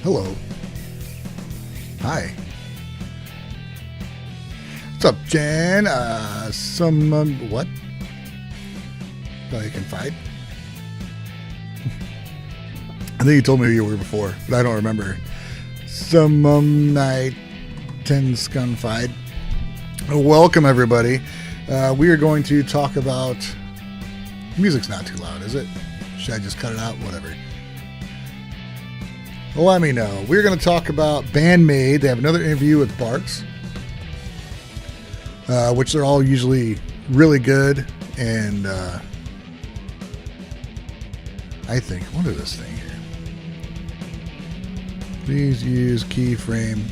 Hello. Hi. What's up, Jan? What? Oh, you confide? I think you told me who you were before, but I don't remember. Night 10 Scunfied. Welcome, everybody. We are going to talk about... Music's not too loud, is it? Should I just cut it out? Whatever. Well, let me know. We're going to talk about Band-Maid. They have another interview with BARKS, which they're all usually really good. And I think, what is this thing here? Please use keyframe.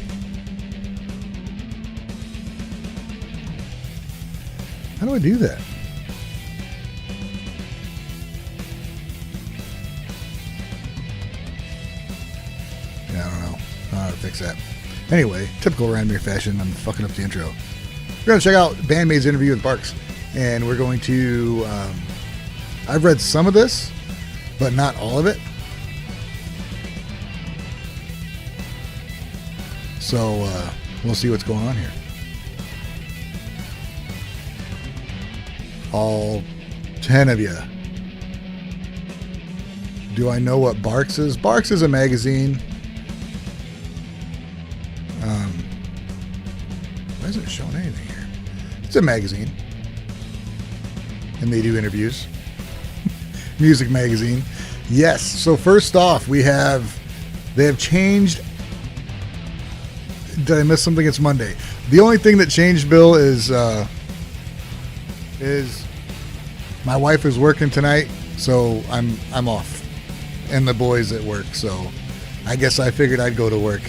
How do I do that? I don't know how to fix that. Anyway, typical Randomir fashion, I'm fucking up the intro. We're going to check out Band-Maid's interview with BARKS. And we're going to... I've read some of this, but not all of it. So, we'll see what's going on here. All 10 of you. Do I know what BARKS is? BARKS is a magazine. Why isn't it showing anything here? It's a magazine. And they do interviews. Music magazine. Yes. So first off, they have changed. Did I miss something? It's Monday. The only thing that changed, Bill, is my wife is working tonight, so I'm off. And the boys at work, so I guess I figured I'd go to work.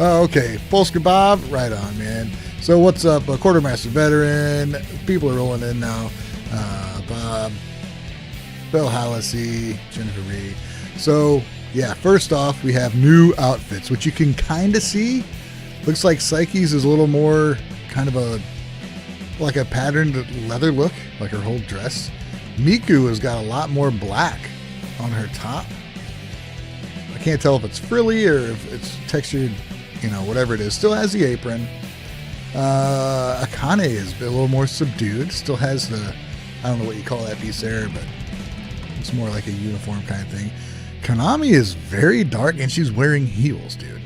Oh, okay. Polska Bob, right on, man. So what's up? A quartermaster veteran. People are rolling in now. Bob, Bill Hallisey, Jennifer Reed. So yeah, first off, we have new outfits, which you can kind of see. Looks like Psyche's is a little more kind of like a patterned leather look, like her whole dress. Miku has got a lot more black on her top. I can't tell if it's frilly or if it's textured, whatever it is. Still has the apron. Akane is a little more subdued. Still has I don't know what you call that piece there, but it's more like a uniform kind of thing. Konami is very dark, and she's wearing heels, dude.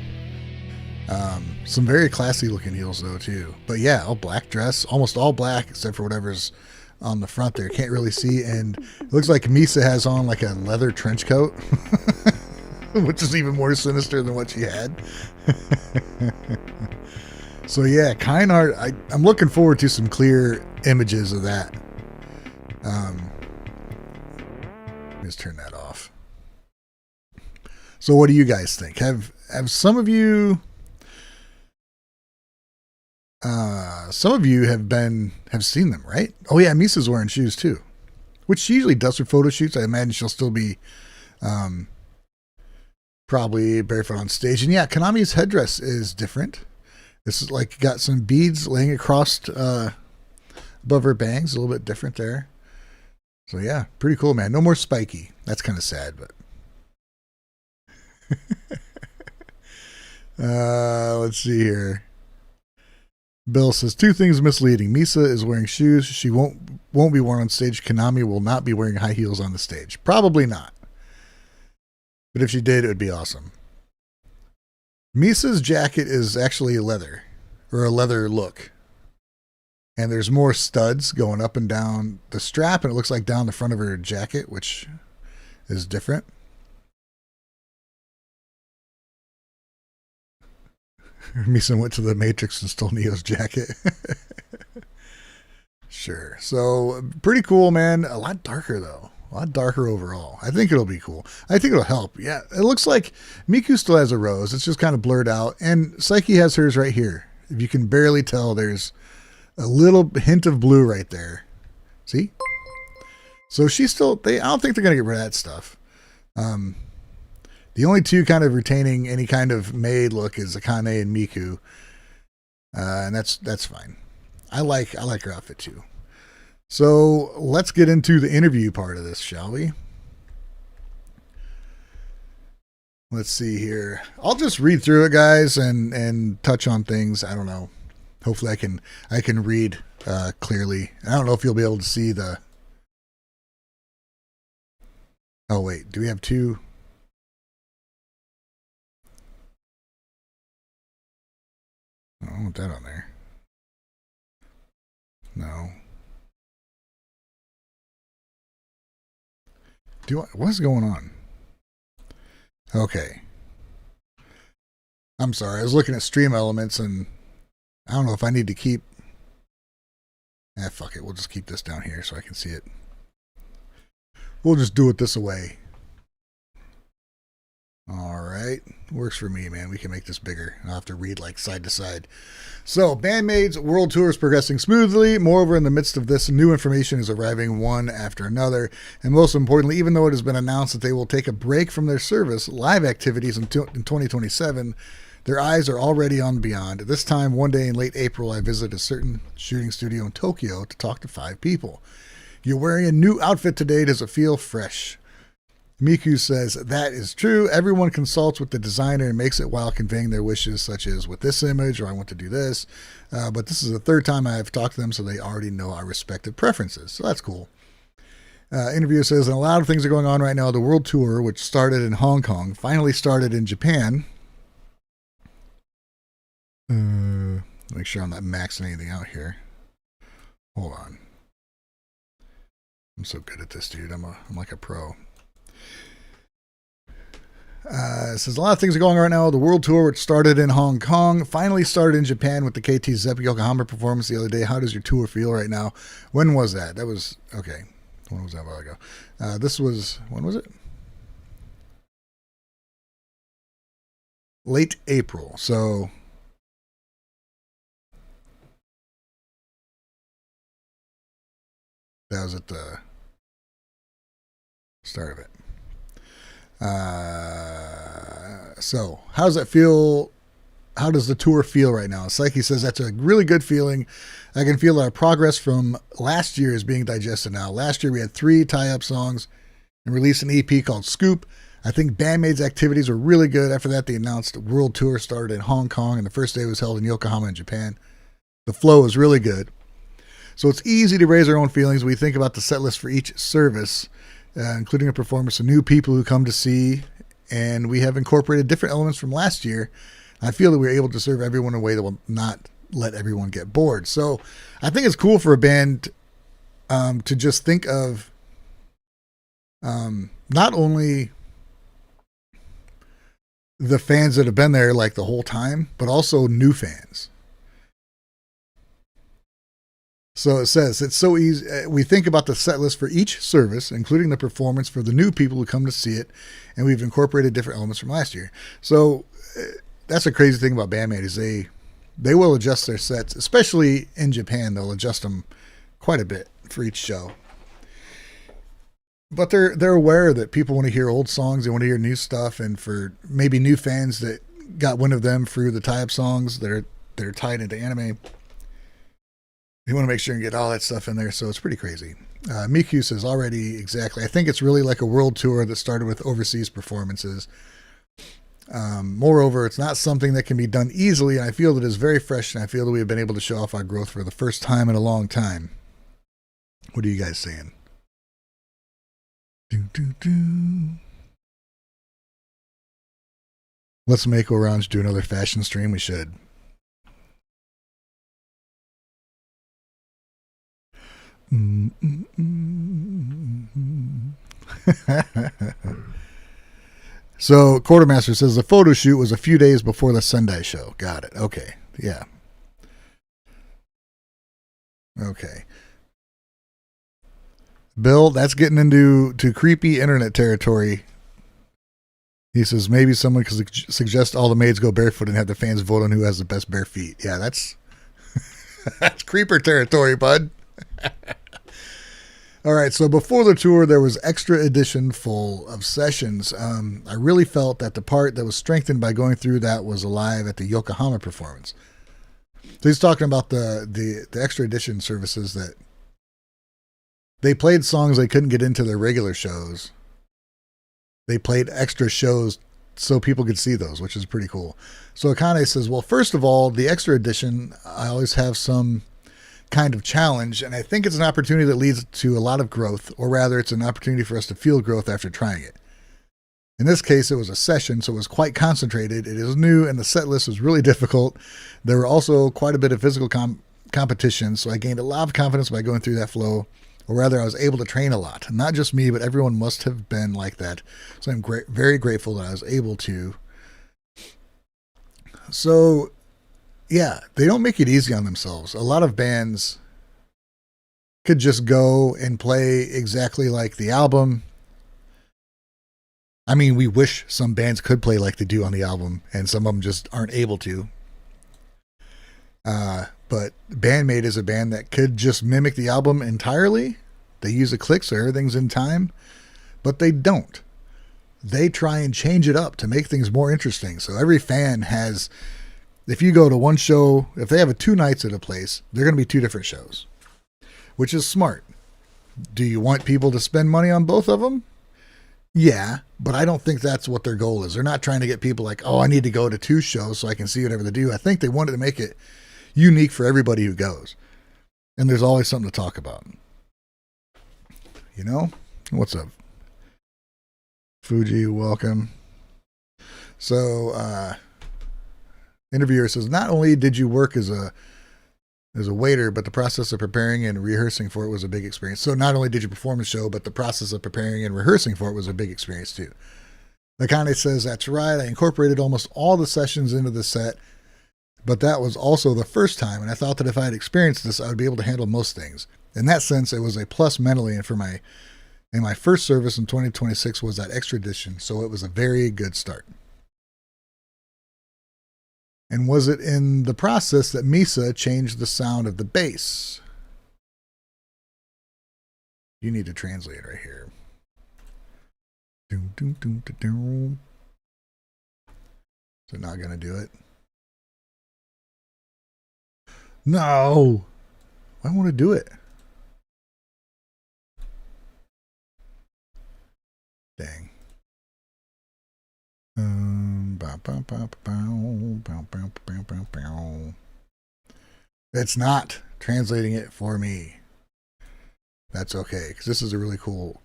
Some very classy looking heels, though, too. But yeah, all black dress, almost all black, except for whatever's on the front there. Can't really see. And it looks like Misa has on like a leather trench coat, which is even more sinister than what she had. So yeah, kind art. I'm looking forward to some clear images of that. Let's turn that off. So what do you guys think? Have some of you have seen them, right? Oh yeah, Misa's wearing shoes too, which she usually does for photo shoots. I imagine she'll still be probably barefoot on stage. And yeah, Konami's headdress is different. This is like got some beads laying across above her bangs, a little bit different there. So yeah, pretty cool, man. No more spiky. That's kind of sad, but let's see here. Bill says 2 things misleading. Misa is wearing shoes. She won't be worn on stage. Konami will not be wearing high heels on the stage. Probably not. But if she did, it would be awesome. Misa's jacket is actually leather, or a leather look. And there's more studs going up and down the strap, and it looks like down the front of her jacket, which is different. Misa went to the Matrix and stole Neo's jacket. Sure. So, pretty cool, man. A lot darker, though. A lot darker overall. I think it'll be cool. I think it'll help. Yeah, it looks like Miku still has a rose. It's just kind of blurred out. And Psyche has hers right here. If you can barely tell, there's a little hint of blue right there. See? So she's still... I don't think they're going to get rid of that stuff. The only 2 kind of retaining any kind of maid look is Akane and Miku. And that's fine. I like her outfit too. So let's get into the interview part of this, shall we? Let's see here. I'll just read through it, guys, and touch on things. I don't know. Hopefully, I can read clearly. I don't know if you'll be able to see the. Oh wait, do we have two? I don't want that on there. No. What's going on? Okay. I'm sorry. I was looking at stream elements and I don't know if I need to keep. Fuck it. We'll just keep this down here so I can see it. We'll just do it this way. All right. Works for me, man. We can make this bigger. I'll have to read like side to side. So, Band-Maid's world tour is progressing smoothly. Moreover, in the midst of this, new information is arriving one after another. And most importantly, even though it has been announced that they will take a break from their service, live activities in 2027, their eyes are already on beyond. At this time, one day in late April, I visited a certain shooting studio in Tokyo to talk to 5 people. You're wearing a new outfit today. Does it feel fresh? Miku says, that is true. Everyone consults with the designer and makes it while conveying their wishes, such as with this image, or I want to do this. But this is the 3rd time I've talked to them, so they already know our respective preferences. So that's cool. Interviewer says, and a lot of things are going on right now. The world tour, which started in Hong Kong, finally started in Japan. Make sure I'm not maxing anything out here. Hold on. I'm so good at this, dude. I'm like a pro. It says a lot of things are going on right now. The world tour, which started in Hong Kong, finally started in Japan with the KT Zep Yokohama performance the other day. How does your tour feel right now? When was that? That was, okay. When was that a while ago? This was, when was it? Late April. So, that was at the start of it. So how does that feel? How does the tour feel right now? Psyche says that's a really good feeling. I can feel our progress from last year is being digested now. Last year we had 3 tie-up songs and released an EP called Scoop. I think Band-Maid's activities were really good. After that, they announced the world tour started in Hong Kong, and the first day was held in Yokohama in Japan. The flow is really good. So it's easy to raise our own feelings. We think about the set list for each service, including a performance of new people who come to see, and we have incorporated different elements from last year. I feel that we're able to serve everyone in a way that will not let everyone get bored. So I think it's cool for a band to just think of not only the fans that have been there like the whole time, but also new fans. So it says, it's so easy. We think about the set list for each service, including the performance for the new people who come to see it, and we've incorporated different elements from last year. So that's a crazy thing about Band-Maid is they will adjust their sets, especially in Japan. They'll adjust them quite a bit for each show. But they're aware that people want to hear old songs, they want to hear new stuff, and for maybe new fans that got wind of them through the tie-up songs that are tied into anime, they want to make sure and get all that stuff in there, so it's pretty crazy. Miku says already exactly. I think it's really like a world tour that started with overseas performances. Moreover, it's not something that can be done easily, and I feel that it's very fresh, and I feel that we have been able to show off our growth for the first time in a long time. What are you guys saying? Let's make Orange do another fashion stream. We should. So Quartermaster says the photo shoot was a few days before the Sendai show. Got it. Okay. Yeah. Okay. Bill, that's getting into creepy internet territory. He says maybe someone could suggest all the maids go barefoot and have the fans vote on who has the best bare feet. Yeah, that's that's creeper territory, bud. All right, so before the tour, there was extra edition full of sessions. I really felt that the part that was strengthened by going through that was alive at the Yokohama performance. So he's talking about the extra edition services that they played songs they couldn't get into their regular shows. They played extra shows so people could see those, which is pretty cool. So Akane says, well, first of all, the extra edition, I always have some kind of challenge, and I think it's an opportunity that leads to a lot of growth, or rather it's an opportunity for us to feel growth after trying it. In this case, it was a session, so it was quite concentrated. It is new, and the set list was really difficult. There were also quite a bit of physical competition, so I gained a lot of confidence by going through that flow, or rather I was able to train a lot. Not just me, but everyone must have been like that. So I'm very grateful that I was able to. So, yeah, they don't make it easy on themselves. A lot of bands could just go and play exactly like the album. I mean, we wish some bands could play like they do on the album, and some of them just aren't able to. But Band-Maid is a band that could just mimic the album entirely. They use a click so everything's in time, but they don't. They try and change it up to make things more interesting. So every fan has, if you go to one show, if they have a 2 nights at a place, they're going to be 2 different shows, which is smart. Do you want people to spend money on both of them? Yeah, but I don't think that's what their goal is. They're not trying to get people like, oh, I need to go to 2 shows so I can see whatever they do. I think they wanted to make it unique for everybody who goes. And there's always something to talk about. You know? What's up? Fuji, welcome. So, interviewer says, not only did you work as a waiter, but the process of preparing and rehearsing for it was a big experience. So not only did you perform the show, but the process of preparing and rehearsing for it was a big experience too. Akane says, that's right. I incorporated almost all the sessions into the set, but that was also the first time. And I thought that if I had experienced this, I would be able to handle most things. In that sense, it was a plus mentally. And my first service in 2026 was that extra edition. So it was a very good start. And was it in the process that Misa changed the sound of the bass? You need to translate right here. Is it not going to do it? No. I want to do it. Dang. It's not translating it for me. That's okay, because this is a really cool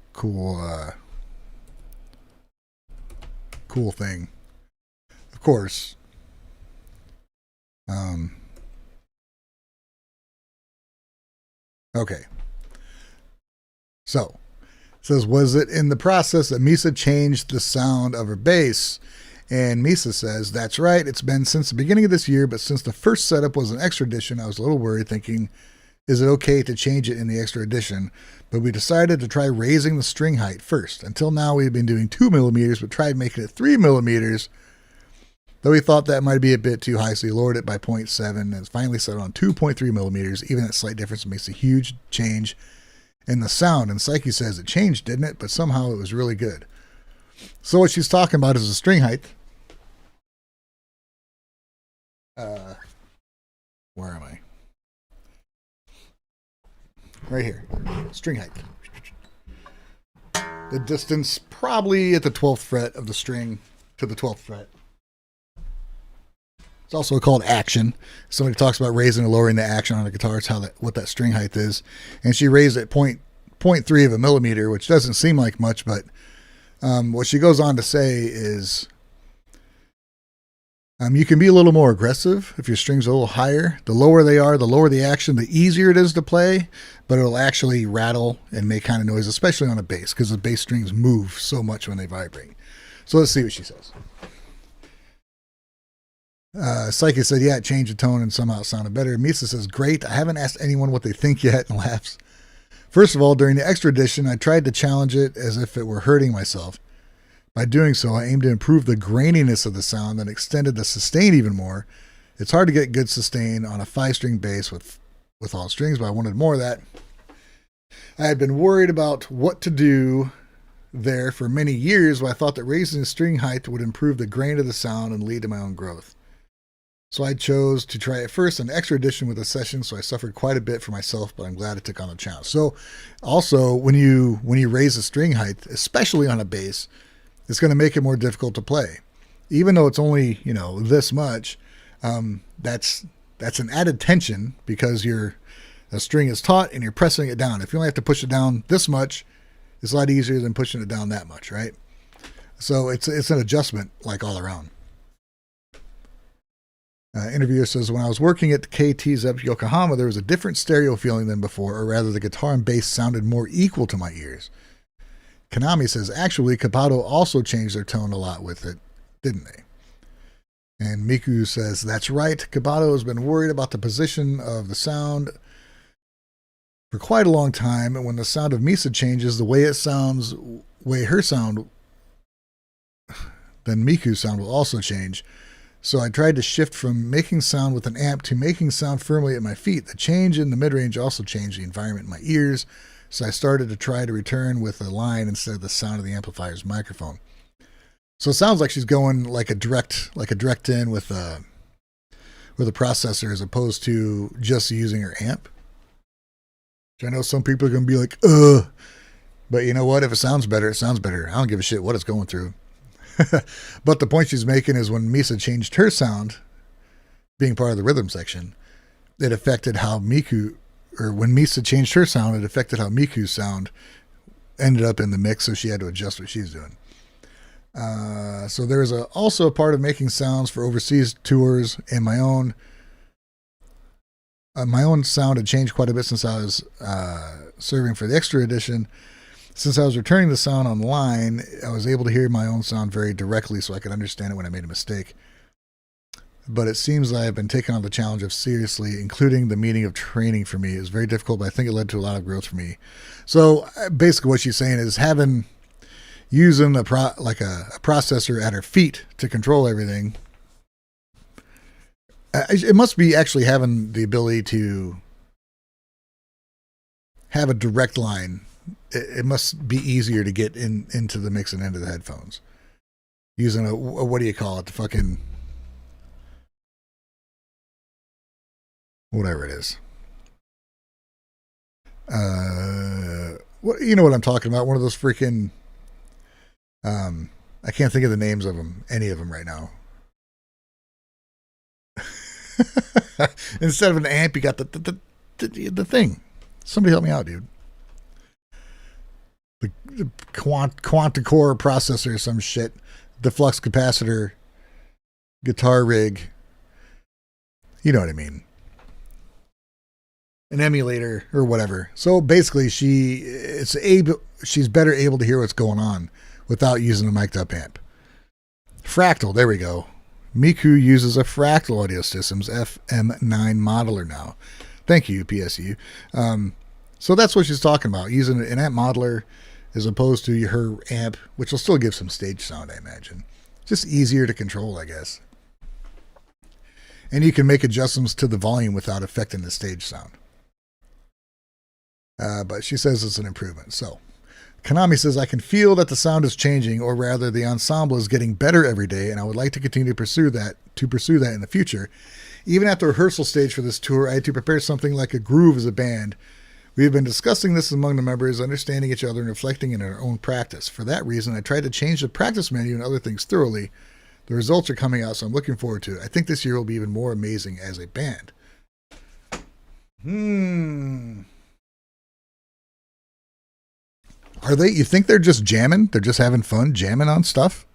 thing. Of course. Okay. So, it says, was it in the process that Misa changed the sound of her bass? And Misa says, that's right. It's been since the beginning of this year, but since the first setup was an extra edition, I was a little worried, thinking, is it okay to change it in the extra edition? But we decided to try raising the string height first. Until now, we've been doing 2 millimeters, but tried making it 3 millimeters. Though we thought that might be a bit too high, so we lowered it by 0.7 and it's finally set on 2.3 millimeters. Even that slight difference makes a huge change in the sound. And Psyche says it changed, didn't it? But somehow it was really good. So what she's talking about is the string height. Where am I? Right here. String height. The distance probably at the 12th fret of the string to the 12th fret. It's also called action. Somebody talks about raising and lowering the action on a guitar. It's what that string height is. And she raised it 0.3 of a millimeter, which doesn't seem like much, but what she goes on to say is you can be a little more aggressive if your strings are a little higher. The lower they are, the lower the action, the easier it is to play, but it'll actually rattle and make kind of noise, especially on a bass, because the bass strings move so much when they vibrate. So let's see what she says. Psyche said, yeah, it changed the tone and somehow it sounded better. Misa says, great. I haven't asked anyone what they think yet, and laughs. First of all, during the extra edition, I tried to challenge it as if it were hurting myself. By doing so, I aimed to improve the graininess of the sound and extended the sustain even more. It's hard to get good sustain on a 5-string bass with all strings, but I wanted more of that. I had been worried about what to do there for many years, but I thought that raising the string height would improve the grain of the sound and lead to my own growth. So I chose to try it first, an extra edition with a session, so I suffered quite a bit for myself, but I'm glad I took on the challenge. So also, when you raise the string height, especially on a bass, it's going to make it more difficult to play. even though it's only, this much, that's an added tension because a string is taut and you're pressing it down. If you only have to push it down this much, it's a lot easier than pushing it down that much, right? So it's an adjustment like all around. Interviewer says, when I was working at KT's up Yokohama, there was a different stereo feeling than before, or rather the guitar and bass sounded more equal to my ears. Konami says, actually, Kabato also changed their tone a lot with it, didn't they? And Miku says, that's right. Kabato has been worried about the position of the sound for quite a long time, and when the sound of Misa changes, the way her sound, then Miku's sound will also change. So I tried to shift from making sound with an amp to making sound firmly at my feet. The change in the mid-range also changed the environment in my ears, so I started to try to return with a line instead of the sound of the amplifier's microphone. So it sounds like she's going like a direct in with a processor as opposed to just using her amp. Which I know some people are going to be like, ugh. But you know what? If it sounds better, it sounds better. I don't give a shit what it's going through. But the point she's making is when Misa changed her sound, being part of the rhythm section, it affected how when Misa changed her sound, it affected how Miku's sound ended up in the mix, so she had to adjust what she's doing. So there's also a part of making sounds for overseas tours, and my own sound had changed quite a bit since I was serving for the extra edition. Since I was returning the sound online, I was able to hear my own sound very directly so I could understand it when I made a mistake. But it seems I have been taking on the challenge of seriously, including the meaning of training for me. It was very difficult, but I think it led to a lot of growth for me. So basically what she's saying is using a processor at her feet to control everything. It must be actually having the ability to have a direct line. It must be easier to get into the mix and into the headphones using a what do you call it? The fucking whatever it is. You know what I'm talking about? One of those freaking. I can't think of the names of them, any of them right now. Instead of an amp, you got the thing. Somebody help me out, dude. The quantum-core processor or some shit, the flux capacitor, guitar rig. You know what I mean. An emulator or whatever. So basically she's better able to hear what's going on without using a mic'd up amp. Fractal, there we go. Miku uses a Fractal Audio Systems FM9 modeler now. Thank you, PSU. So that's what she's talking about, using an amp modeler as opposed to her amp, which will still give some stage sound, I imagine. Just easier to control, I guess. And you can make adjustments to the volume without affecting the stage sound. But she says it's an improvement. So, Konami says, I can feel that the sound is changing, or rather the ensemble is getting better every day, and I would like to continue to pursue that in the future. Even at the rehearsal stage for this tour, I had to prepare something like a groove as a band. We have been discussing this among the members, understanding each other and reflecting in our own practice. For that reason, I tried to change the practice menu and other things thoroughly. The results are coming out, so I'm looking forward to it. I think this year will be even more amazing as a band. You think they're just jamming? They're just having fun jamming on stuff?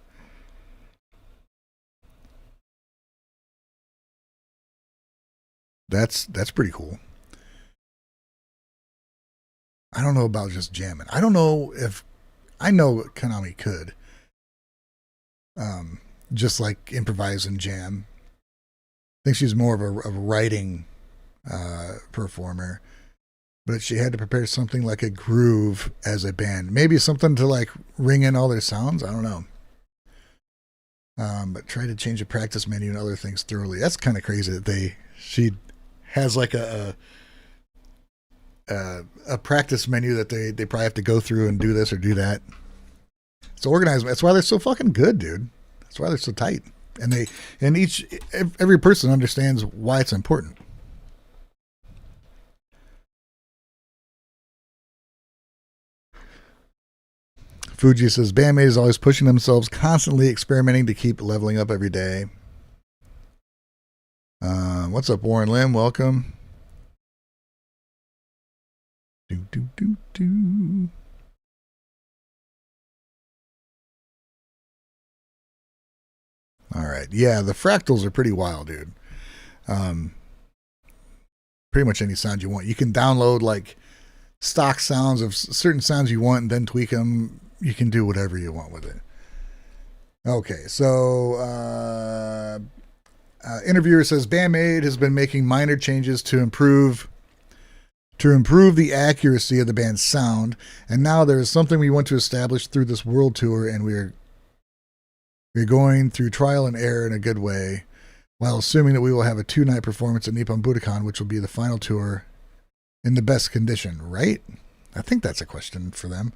That's pretty cool. I don't know about just jamming. I don't know if I know Konami could. Just like improvise and jam. I think she's more of a writing performer. But she had to prepare something like a groove as a band. Maybe something to like ring in all their sounds. I don't know. But try to change the practice menu and other things thoroughly. That's kind of crazy that she has like a practice menu that they probably have to go through and do this or do that. It's organized. That's why they're so fucking good, dude. That's why they're so tight. And every person understands why it's important. Fuji says, Band-Maid is always pushing themselves, constantly experimenting to keep leveling up every day. What's up, Warren Lim? Welcome. All right. Yeah, the fractals are pretty wild, dude. Pretty much any sound you want. You can download like stock sounds of certain sounds you want and then tweak them. You can do whatever you want with it. Okay, so interviewer says Band-Maid has been making minor changes to improve the accuracy of the band's sound, and now there is something we want to establish through this world tour, and we're going through trial and error in a good way, while assuming that we will have a 2-night performance at Nippon Budokan, which will be the final tour in the best condition, right? I think that's a question for them.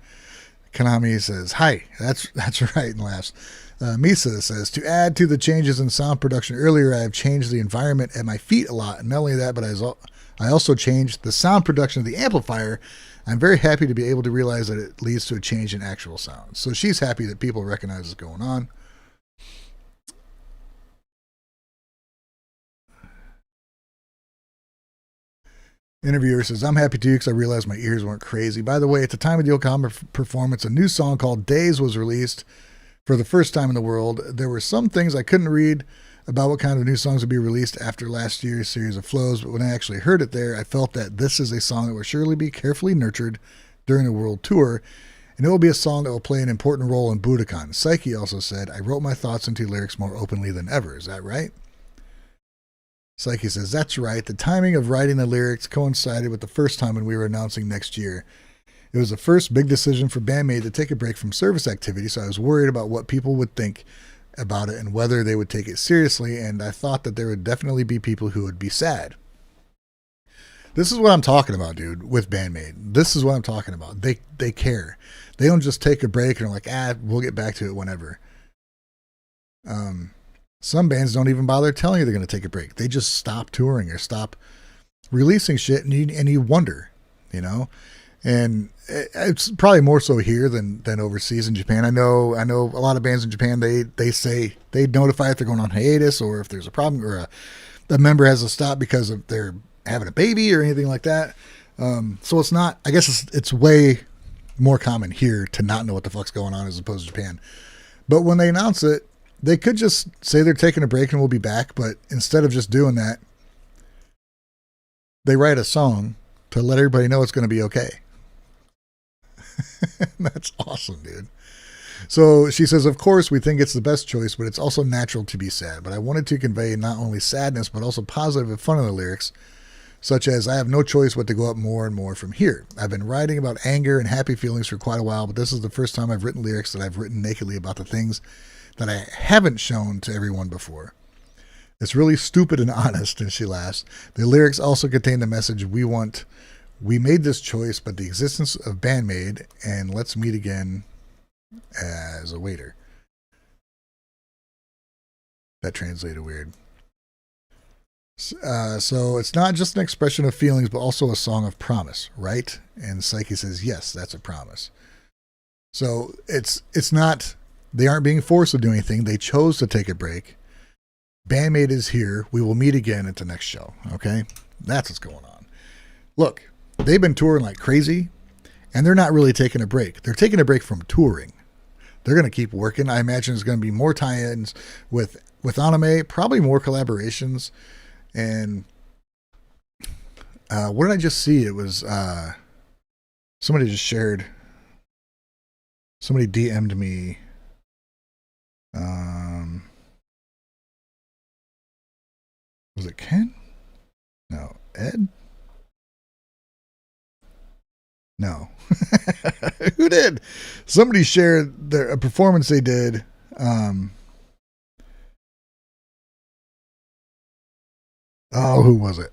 Konami says, hi, that's right, and laughs. Misa says, to add to the changes in sound production earlier, I have changed the environment at my feet a lot, and not only that, but I also changed the sound production of the amplifier. I'm very happy to be able to realize that it leads to a change in actual sound. So she's happy that people recognize what's going on. Interviewer says, I'm happy too because I realized my ears weren't crazy. By the way, at the time of the Okama performance, a new song called Days was released for the first time in the world. There were some things I couldn't read about what kind of new songs would be released after last year's series of flows, but when I actually heard it there, I felt that this is a song that will surely be carefully nurtured during the world tour, and it will be a song that will play an important role in Budokan. Psyche also said, I wrote my thoughts into lyrics more openly than ever. Is that right? Psyche says, that's right. The timing of writing the lyrics coincided with the first time when we were announcing next year. It was the first big decision for Band-Maid to take a break from service activity, so I was worried about what people would think about it and whether they would take it seriously, and I thought that there would definitely be people who would be sad. This is what I'm talking about, dude, with Band-Maid. This is what I'm talking about. They care. They don't just take a break and are like, we'll get back to it whenever. Some bands don't even bother telling you they're going to take a break. They just stop touring or stop releasing shit, and you wonder, you know? And it's probably more so here than overseas in Japan. I know a lot of bands in Japan, they say they notify if they're going on hiatus or if there's a problem or a member has to stop because of they're having a baby or anything like that. So it's not, I guess it's way more common here to not know what the fuck's going on as opposed to Japan. But when they announce it, they could just say they're taking a break and we'll be back. But instead of just doing that, they write a song to let everybody know it's going to be okay. That's awesome, dude. So she says, of course, we think it's the best choice, but it's also natural to be sad. But I wanted to convey not only sadness, but also positive and fun in the lyrics, such as I have no choice but to go up more and more from here. I've been writing about anger and happy feelings for quite a while, but this is the first time I've written lyrics that I've written nakedly about the things that I haven't shown to everyone before. It's really stupid and honest, and she laughs. The lyrics also contain the message we made this choice, but the existence of Band-Maid, and let's meet again as a waiter. That translated weird. So it's not just an expression of feelings, but also a song of promise, right? And Psyche says, yes, that's a promise. So it's not, they aren't being forced to do anything. They chose to take a break. Band-Maid is here. We will meet again at the next show. Okay? That's what's going on. Look, they've been touring like crazy, and they're not really taking a break. They're taking a break from touring. They're going to keep working. I imagine there's going to be more tie-ins with anime, probably more collaborations. And what did I just see? It was somebody just shared. Somebody DM'd me. Was it Ken? No, Ed? No. Who did? Somebody shared a performance they did. Who was it?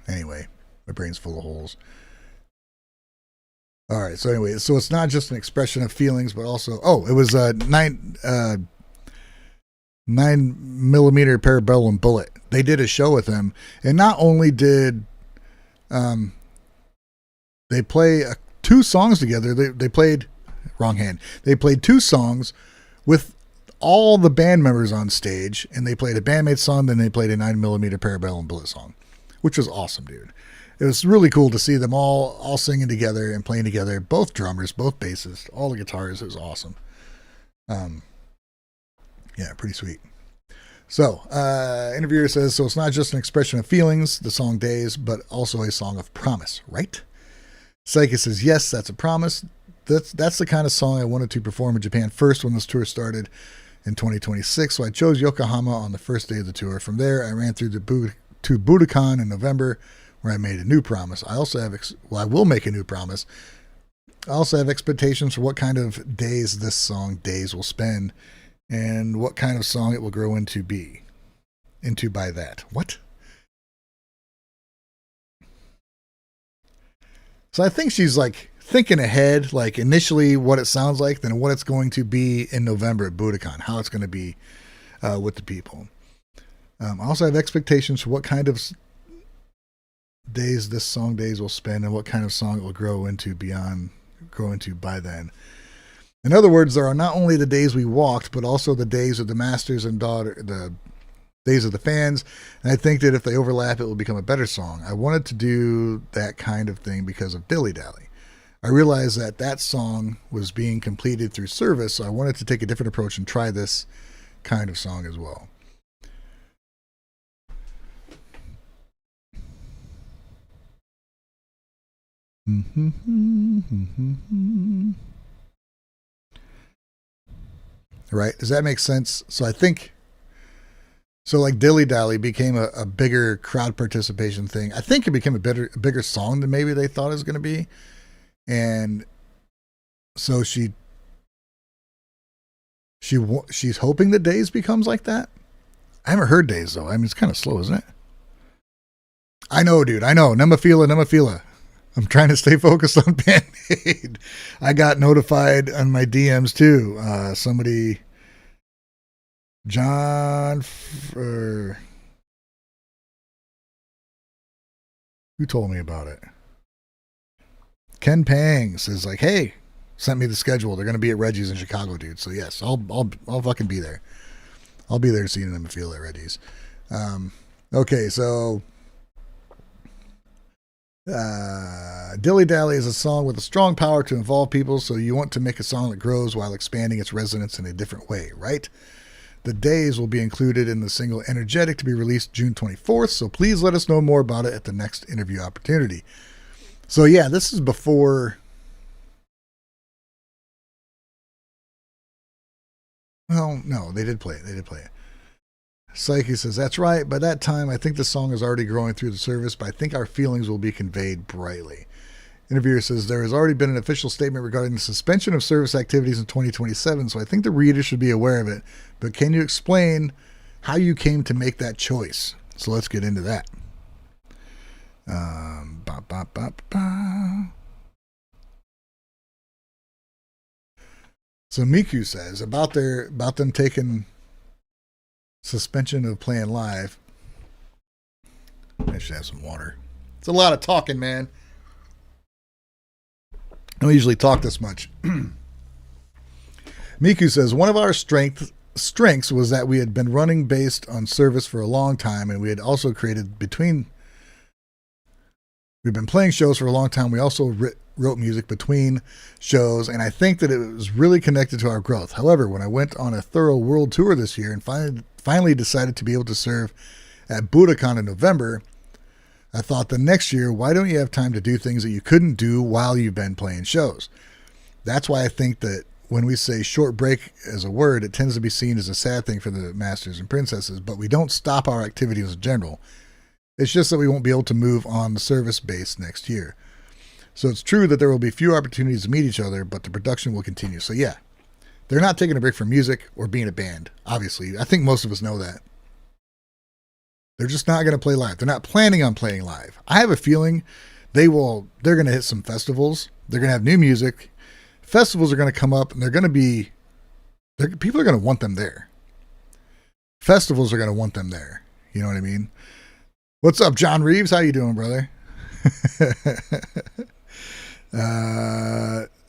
Anyway, my brain's full of holes. All right. So anyway, so it's not just an expression of feelings, but also, it was a 9mm parabellum bullet. They did a show with him, and not only did they play two songs together. They played wrong hand. They played two songs with all the band members on stage, and they played a Band-Maid song, then they played a 9mm Parabellum Bullet song, which was awesome, dude. It was really cool to see them all singing together and playing together. Both drummers, both bassists, all the guitars. It was awesome. Yeah, pretty sweet. So, interviewer says, so it's not just an expression of feelings, the song Days, but also a song of promise, right? Psyche says, yes, that's a promise. That's the kind of song I wanted to perform in Japan first when this tour started in 2026. So I chose Yokohama on the first day of the tour. From there, I ran through to Budokan in November, where I made a new promise. I also have, I will make a new promise. I also have expectations for what kind of days this song Days will spend, and what kind of song it will grow into by that. What? So I think she's like thinking ahead, like initially what it sounds like, then what it's going to be in November at Budokan, how it's going to be with the people. I also have expectations for what kind of days this song Days will spend, and what kind of song it will grow into by then. In other words, there are not only the days we walked, but also the days of the masters and the days of the fans. And I think that if they overlap, it will become a better song. I wanted to do that kind of thing because of Dilly Dally. I realized that song was being completed through service, so I wanted to take a different approach and try this kind of song as well. Right? Does that make sense? So I think, so like Dilly Dally became a bigger crowd participation thing. I think it became a bigger song than maybe they thought it was going to be. And so she's hoping that Days becomes like that. I haven't heard Days though. I mean, it's kind of slow, isn't it? I know, dude. I know. Nemaphila. I'm trying to stay focused on Band-Maid. I got notified on my DMs too. Somebody, John, who told me about it? Ken Pang says like, hey, sent me the schedule. They're going to be at Reggie's in Chicago, dude. So yes, I'll fucking be there. I'll be there seeing them feel at Reggie's. Okay, so Dilly Dally is a song with a strong power to involve people, so you want to make a song that grows while expanding its resonance in a different way, right? The Days will be included in the single Energetic to be released June 24th, so please let us know more about it at the next interview opportunity. So yeah, this is before... Well, no, they did play it. Psyche says, that's right. By that time, I think the song is already growing through the service, but I think our feelings will be conveyed brightly. Interviewer says, there has already been an official statement regarding the suspension of service activities in 2027, so I think the reader should be aware of it. But can you explain how you came to make that choice? So let's get into that. So Miku says about them taking suspension of playing live. I should have some water. It's a lot of talking, man. I don't usually talk this much. Miku says, one of our strengths was that we had been running based on service for a long time, and we had also we've been playing shows for a long time. We also wrote music between shows, and I think that it was really connected to our growth. However, when I went on a thorough world tour this year and finally decided to be able to serve at Budokan in November, I thought the next year, why don't you have time to do things that you couldn't do while you've been playing shows? That's why I think that when we say short break as a word, it tends to be seen as a sad thing for the masters and princesses, but we don't stop our activities in general. It's just that we won't be able to move on the service base next year. So it's true that there will be few opportunities to meet each other, but the production will continue. So yeah, they're not taking a break from music or being a band, obviously. I think most of us know that. They're just not going to play live. They're not planning on playing live. I have a feeling they're going to hit some festivals. They're going to have new music. Festivals are going to come up, and people are going to want them there. Festivals are going to want them there. You know what I mean? What's up, John Reeves? How you doing, brother?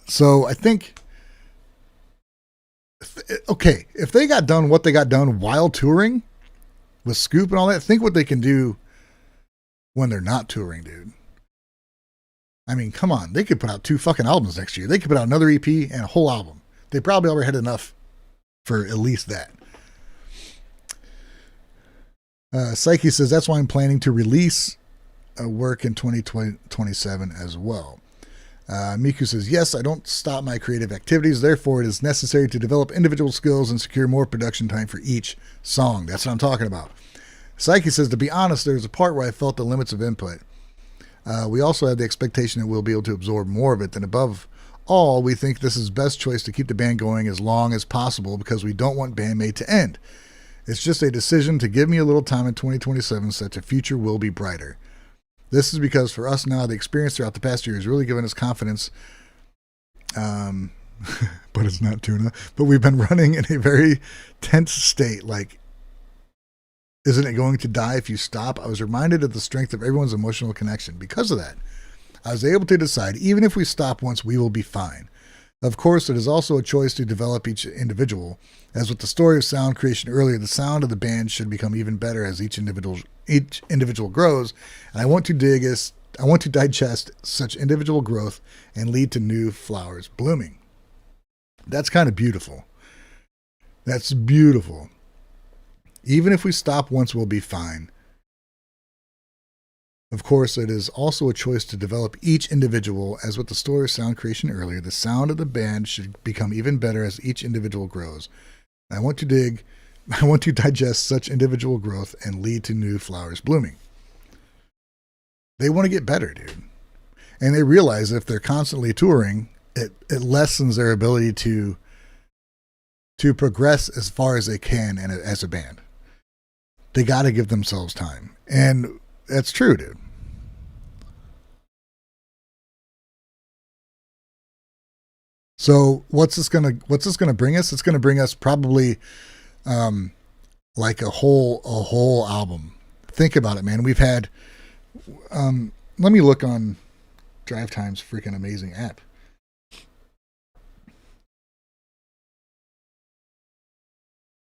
So I think, okay, if they got done what they got done while touring with Scoop and all that, think what they can do when they're not touring, dude. I mean, come on. They could put out 2 fucking albums next year. They could put out another EP and a whole album. They probably already had enough for at least that. Psyche says, that's why I'm planning to release work in 2027 as well. Miku says, yes, I don't stop my creative activities. Therefore, it is necessary to develop individual skills and secure more production time for each song. That's what I'm talking about. Psyche says, to be honest, there's a part where I felt the limits of input. We also have the expectation that we'll be able to absorb more of it. And above all, we think this is best choice to keep the band going as long as possible because we don't want Band-Maid to end. It's just a decision to give me a little time in 2027 so that the future will be brighter. This is because for us now, the experience throughout the past year has really given us confidence. But it's not tuna. But we've been running in a very tense state. Like, isn't it going to die if you stop? I was reminded of the strength of everyone's emotional connection. Because of that, I was able to decide, even if we stop once, we will be fine. Of course, it is also a choice to develop each individual. As with the story of sound creation earlier, the sound of the band should become even better as each individual grows. And I want to digest such individual growth and lead to new flowers blooming. That's kind of beautiful. That's beautiful. Even if we stop once, we'll be fine. Of course, it is also a choice to develop each individual. As with the story of sound creation earlier, the sound of the band should become even better as each individual grows. I want to digest such individual growth and lead to new flowers blooming. They want to get better, dude. And they realize if they're constantly touring, it lessens their ability to progress as far as they can and as a band. They got to give themselves time. And that's true, dude. So what's this gonna bring us? It's gonna bring us probably like a whole album. Think about it, man. We've had let me look on Drive Time's freaking amazing app.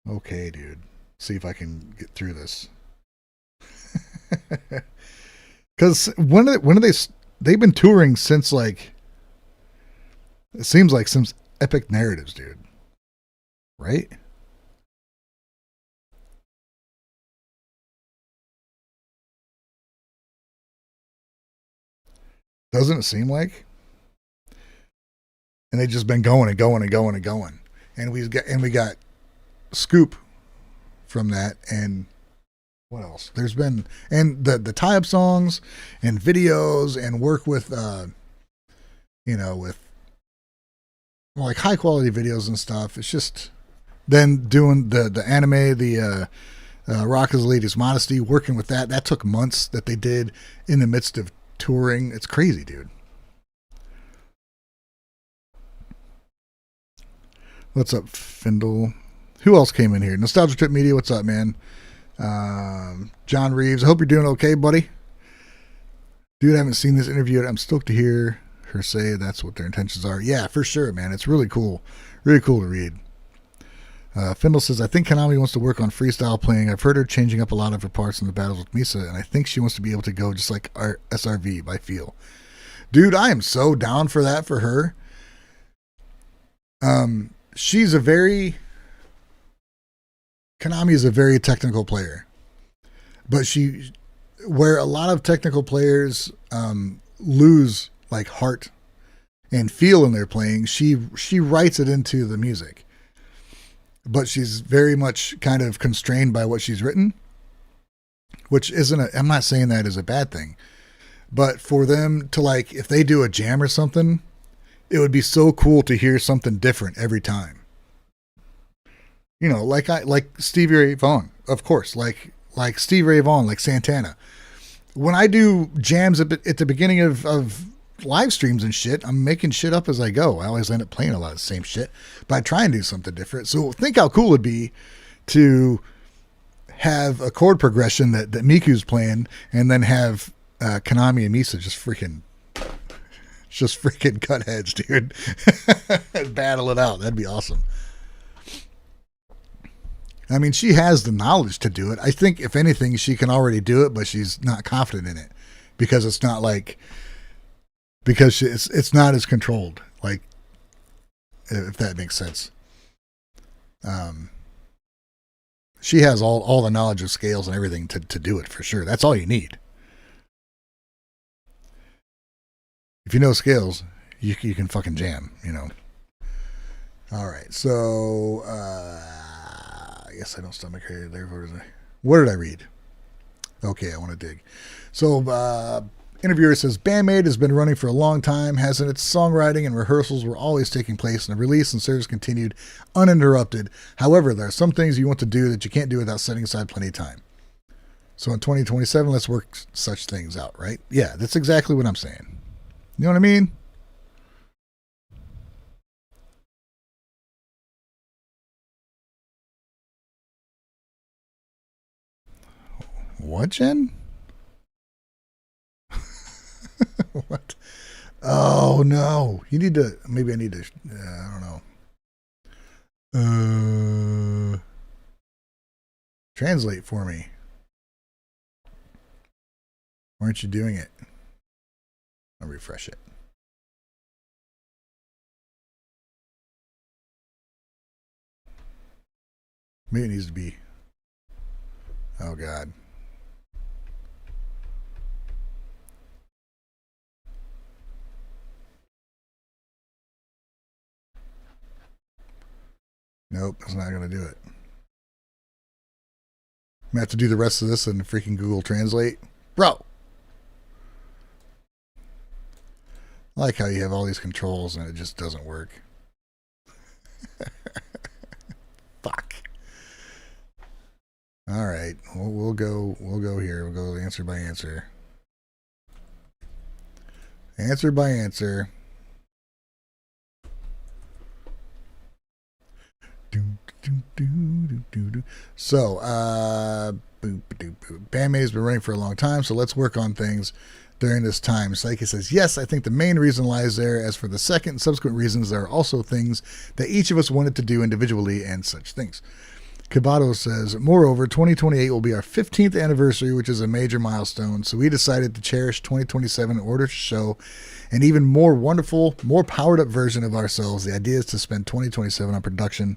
Okay, dude. See if I can get through this. Because when are they've been touring since, like, it seems like since Epic Narratives, dude. Right? Doesn't it seem like? And they've just been going and going and going and going. And we got Scoop from that, and what else? There's been, and the tie-up songs and videos and work with with like high quality videos and stuff. It's just then doing the anime, the Rock is the Lady's Modesty, working with that took months that they did in the midst of touring. It's crazy, dude. What's up, Findle? Who else came in here? Nostalgia Trip Media, what's up, man? John Reeves, I hope you're doing okay, buddy. Dude, I haven't seen this interview yet. I'm stoked to hear her say that's what their intentions are. Yeah, for sure, man. It's really cool. Really cool to read. Findle says, I think Konami wants to work on freestyle playing. I've heard her changing up a lot of her parts in the battles with Misa, and I think she wants to be able to go just like our SRV by feel. Dude, I am so down for that for her. Konami is a very technical player, but where a lot of technical players lose like heart and feel in their playing, she writes it into the music, but she's very much kind of constrained by what she's written, which I'm not saying that is a bad thing, but for them to, like, if they do a jam or something, it would be so cool to hear something different every time. You know, like Stevie Ray Vaughan, of course, like Stevie Ray Vaughan, like Santana. When I do jams at the beginning of live streams and shit, I'm making shit up as I go. I always end up playing a lot of the same shit, but I try and do something different. So think how cool it'd be to have a chord progression that Miku's playing, and then have Konami and Misa just freaking Just freaking cut heads, dude. Battle it out. That'd be awesome. I mean, she has the knowledge to do it. I think, if anything, she can already do it, but she's not confident in it because it's not like, because it's not as controlled, like, if that makes sense. She has all the knowledge of scales and everything to do it for sure. That's all you need. If you know scales, you can fucking jam, you know. All right, so I guess I don't stomach here. What did I read? Okay, I want to dig. So interviewer says, Band-Maid has been running for a long time, hasn't its songwriting and rehearsals were always taking place, and the release and service continued uninterrupted. However, there are some things you want to do that you can't do without setting aside plenty of time. So in 2027, let's work such things out, right? Yeah, that's exactly what I'm saying. You know what I mean? What, Jen? What? Oh, no. You need to... Maybe I need to... I don't know. Translate for me. Why aren't you doing it? I'll refresh it. Maybe it needs to be... Oh, God. Nope, it's not going to do it. I'm going to have to do the rest of this in freaking Google Translate. Bro! I like how you have all these controls and it just doesn't work. Fuck. All right, we'll go here. We'll go answer by answer. Answer by answer. So, Band-Maid has been running for a long time, so let's work on things during this time. Psyche says, yes, I think the main reason lies there. As for the second and subsequent reasons, there are also things that each of us wanted to do individually and such things. Kabato says, moreover, 2028 will be our 15th anniversary, which is a major milestone, so we decided to cherish 2027 in order to show an even more wonderful, more powered up version of ourselves. The idea is to spend 2027 on production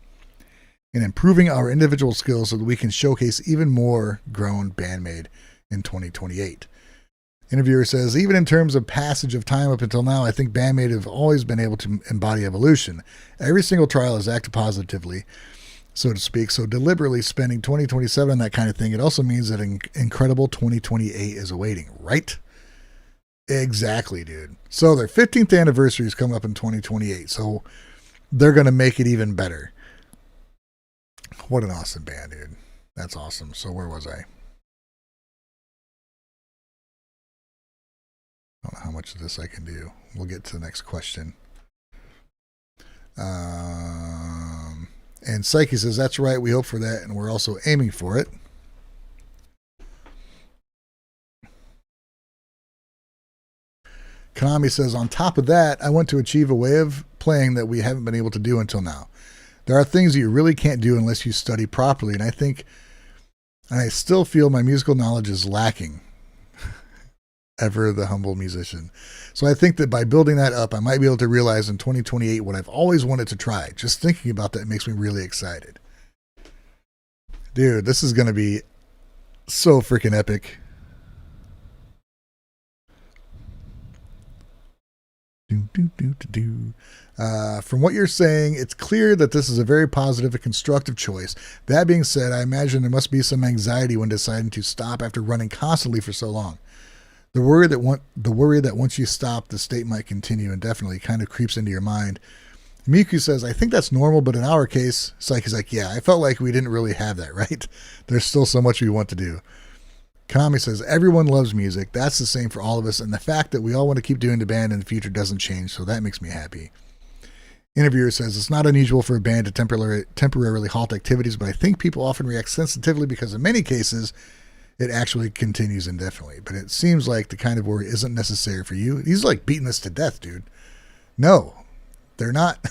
and improving our individual skills so that we can showcase even more grown Band-Maid in 2028. Interviewer says, even in terms of passage of time up until now, I think Band-Maid have always been able to embody evolution. Every single trial has acted positively, so to speak. So deliberately spending 2027 on that kind of thing, it also means that an incredible 2028 is awaiting, right? Exactly, dude. So their 15th anniversary is coming up in 2028, so they're going to make it even better. What an awesome band, dude. That's awesome. So where was I? I don't know how much of this I can do. We'll get to the next question. And Psyche says, that's right. We hope for that, and we're also aiming for it. Konami says, on top of that, I want to achieve a way of playing that we haven't been able to do until now. There are things that you really can't do unless you study properly, and I still feel my musical knowledge is lacking. Ever the humble musician. So I think that by building that up, I might be able to realize in 2028 what I've always wanted to try. Just thinking about that makes me really excited. Dude, this is going to be so freaking epic. From what you're saying, it's clear that this is a very positive and constructive choice. That being said, I imagine there must be some anxiety when deciding to stop after running constantly for so long. The worry that once you stop, the state might continue indefinitely kind of creeps into your mind. Miku says, I think that's normal, but in our case, Psyche's like, yeah, I felt like we didn't really have that, right? There's still so much we want to do. Konami says, everyone loves music. That's the same for all of us, and the fact that we all want to keep doing the band in the future doesn't change, so that makes me happy. Interviewer says, it's not unusual for a band to temporarily halt activities, but I think people often react sensitively because in many cases, it actually continues indefinitely. But it seems like the kind of worry isn't necessary for you. He's like beating this to death, dude. No, they're not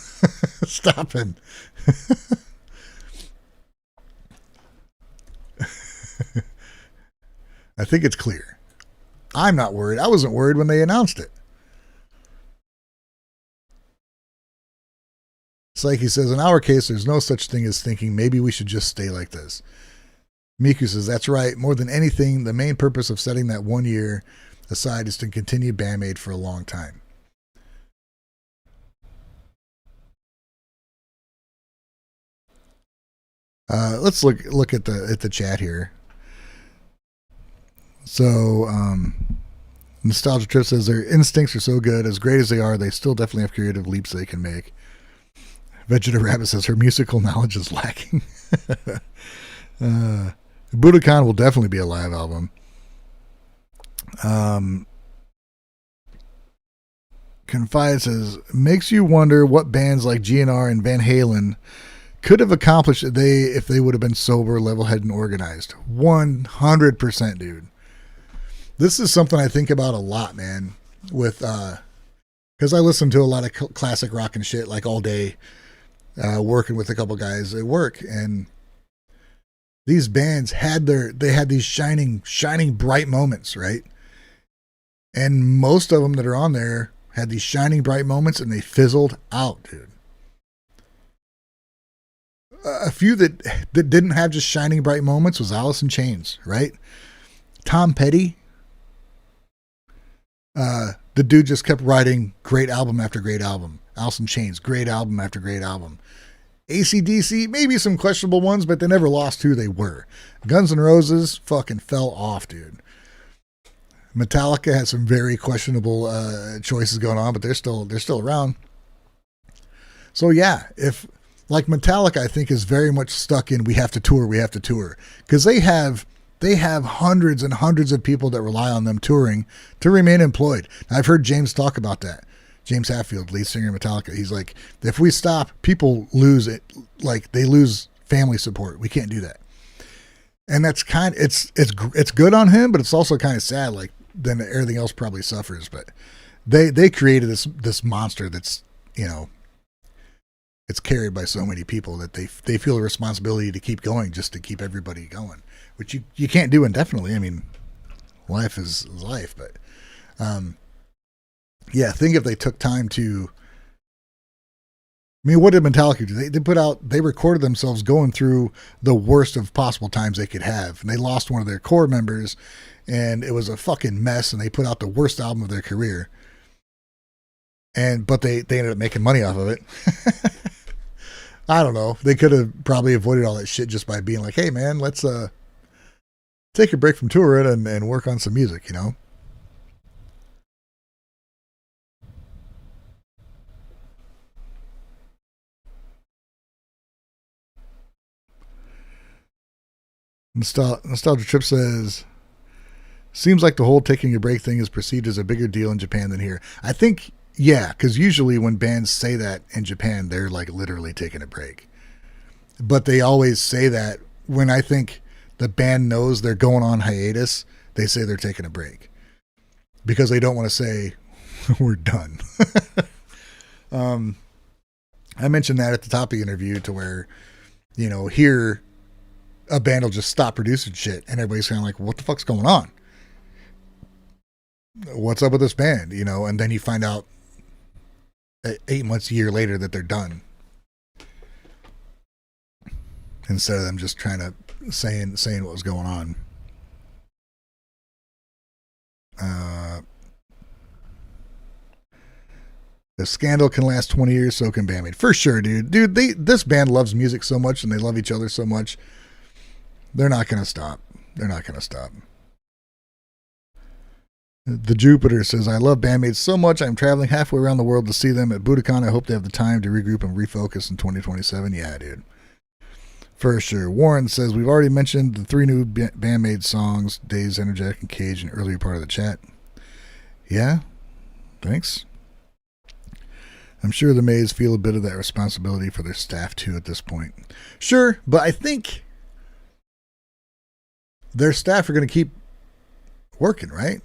stopping. I think it's clear. I'm not worried. I wasn't worried when they announced it. Psyche says, in our case, there's no such thing as thinking maybe we should just stay like this. Miku says, that's right. More than anything, the main purpose of setting that 1 year aside is to continue Band-Maid for a long time. Let's look at the chat here. So, Nostalgia Trip says their instincts are so good, as great as they are, they still definitely have creative leaps they can make. Vegeta Rabbit says her musical knowledge is lacking. Budokan will definitely be a live album. Confide says, makes you wonder what bands like GNR and Van Halen could have accomplished if they would have been sober, level-headed, and organized. 100%, dude. This is something I think about a lot, man. With because I listen to a lot of classic rock and shit like all day, working with a couple guys at work, and these bands had these shining bright moments, right? And most of them that are on there had these shining bright moments, and they fizzled out, dude. A few that didn't have just shining bright moments was Alice in Chains, right? Tom Petty, the dude just kept writing great album after great album. Alice in Chains, great album after great album. AC/DC, maybe some questionable ones, but they never lost who they were. Guns N' Roses fucking fell off, dude. Metallica had some very questionable choices going on, but they're still around. So yeah, if like Metallica, I think is very much stuck in we have to tour, because they have hundreds and hundreds of people that rely on them touring to remain employed. I've heard James talk about that. James Hetfield, lead singer of Metallica, he's like, if we stop, people lose it. Like they lose family support. We can't do that. And that's it's good on him, but it's also kind of sad. Like then everything else probably suffers. But they created this monster that's, you know, it's carried by so many people that they feel a responsibility to keep going, just to keep everybody going, which you can't do indefinitely. I mean, life is life, but yeah, think if they took time to. I mean, what did Metallica do? They recorded themselves going through the worst of possible times they could have, and they lost one of their core members, and it was a fucking mess. And they put out the worst album of their career, but they ended up making money off of it. I don't know. They could have probably avoided all that shit just by being like, "Hey, man, let's take a break from touring and work on some music," you know. Nostalgia Trip says, seems like the whole taking a break thing is perceived as a bigger deal in Japan than here. I think, yeah, because usually when bands say that in Japan, they're like literally taking a break. But they always say that when I think the band knows they're going on hiatus, they say they're taking a break. Because they don't want to say, we're done. I mentioned that at the top of the interview to where, you know, here a band will just stop producing shit and everybody's kind of like, what the fuck's going on? What's up with this band? You know, and then you find out 8 months, a year later that they're done. Instead of them just trying to saying what was going on. The scandal can last 20 years, so can Band-Maid. For sure, dude. This band loves music so much and they love each other so much. They're not going to stop. The Jupiter says, I love Band-Maid so much. I'm traveling halfway around the world to see them at Budokan. I hope they have the time to regroup and refocus in 2027. Yeah, dude. For sure. Warren says, we've already mentioned the 3 new Band-Maid songs, Days, Energetic, and Cage, in earlier part of the chat. Yeah. Thanks. I'm sure the Maids feel a bit of that responsibility for their staff too at this point. Sure, but I think their staff are going to keep working, right?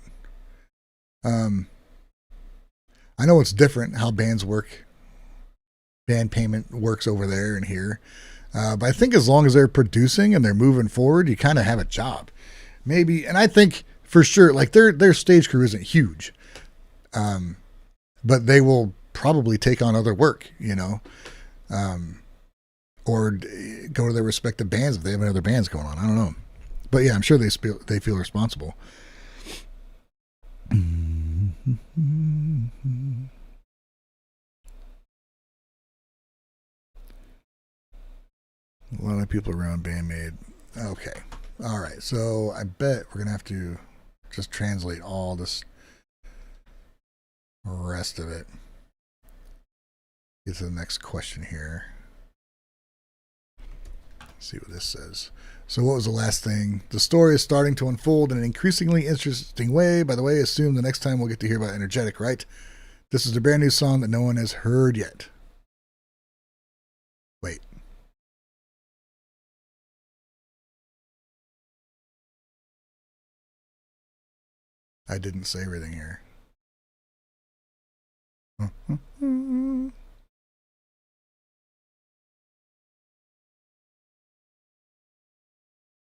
I know it's different how bands work. Band payment works over there and here. But I think as long as they're producing and they're moving forward, you kind of have a job. Maybe, and I think for sure, like their stage crew isn't huge. But they will probably take on other work, you know, or go to their respective bands if they have other bands going on. I don't know. But yeah, I'm sure they feel responsible. A lot of people around Band-Maid. Okay. All right. So I bet we're going to have to just translate all this rest of it. Get to the next question here. Let's see what this says. So what was the last thing? The story is starting to unfold in an increasingly interesting way. By the way, assume the next time we'll get to hear about Energetic, right? This is a brand new song that no one has heard yet. Wait. I didn't say everything here.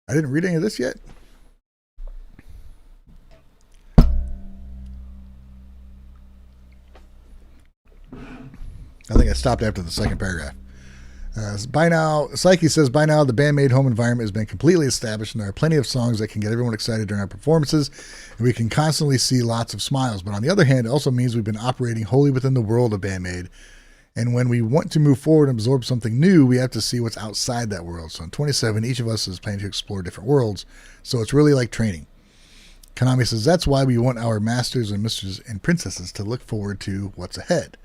I didn't read any of this yet. I think I stopped after the second paragraph. By now, Psyche says, by now the Band-Maid home environment has been completely established and there are plenty of songs that can get everyone excited during our performances and we can constantly see lots of smiles. But on the other hand, it also means we've been operating wholly within the world of Band-Maid. And when we want to move forward and absorb something new, we have to see what's outside that world. So in 27, each of us is planning to explore different worlds. So it's really like training. Konami says, that's why we want our masters and mistresses and princesses to look forward to what's ahead.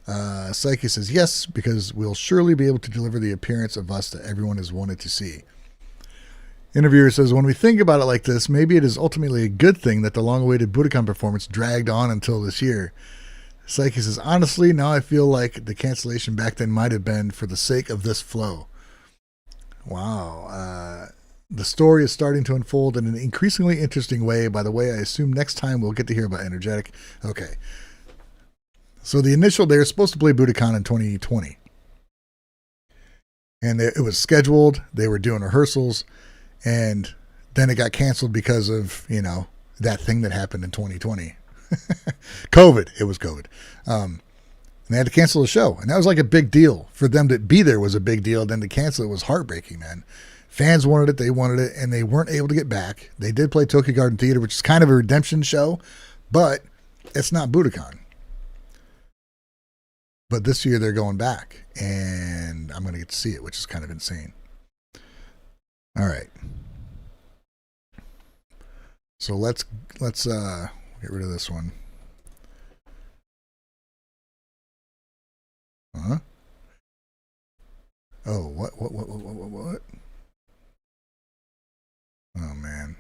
Psyche says, yes, because we'll surely be able to deliver the appearance of us that everyone has wanted to see. Interviewer says, when we think about it like this, maybe it is ultimately a good thing that the long-awaited Budokan performance dragged on until this year. Psyche says, honestly, now I feel like the cancellation back then might have been for the sake of this flow. Wow. The story is starting to unfold in an increasingly interesting way. By the way, I assume next time we'll get to hear about Energetic. Okay. So the initial, they were supposed to play Budokan in 2020. And it was scheduled. They were doing rehearsals. And then it got canceled because of, you know, that thing that happened in 2020. COVID. It was COVID. And they had to cancel the show. And that was like a big deal. For them to be there was a big deal. Then to cancel it was heartbreaking, man. Fans wanted it. They wanted it. And they weren't able to get back. They did play Tokyo Garden Theater, which is kind of a redemption show. But it's not Budokan. But this year they're going back. And I'm going to get to see it, which is kind of insane. All right. So let's get rid of this one. Huh? Oh, what? Oh, man.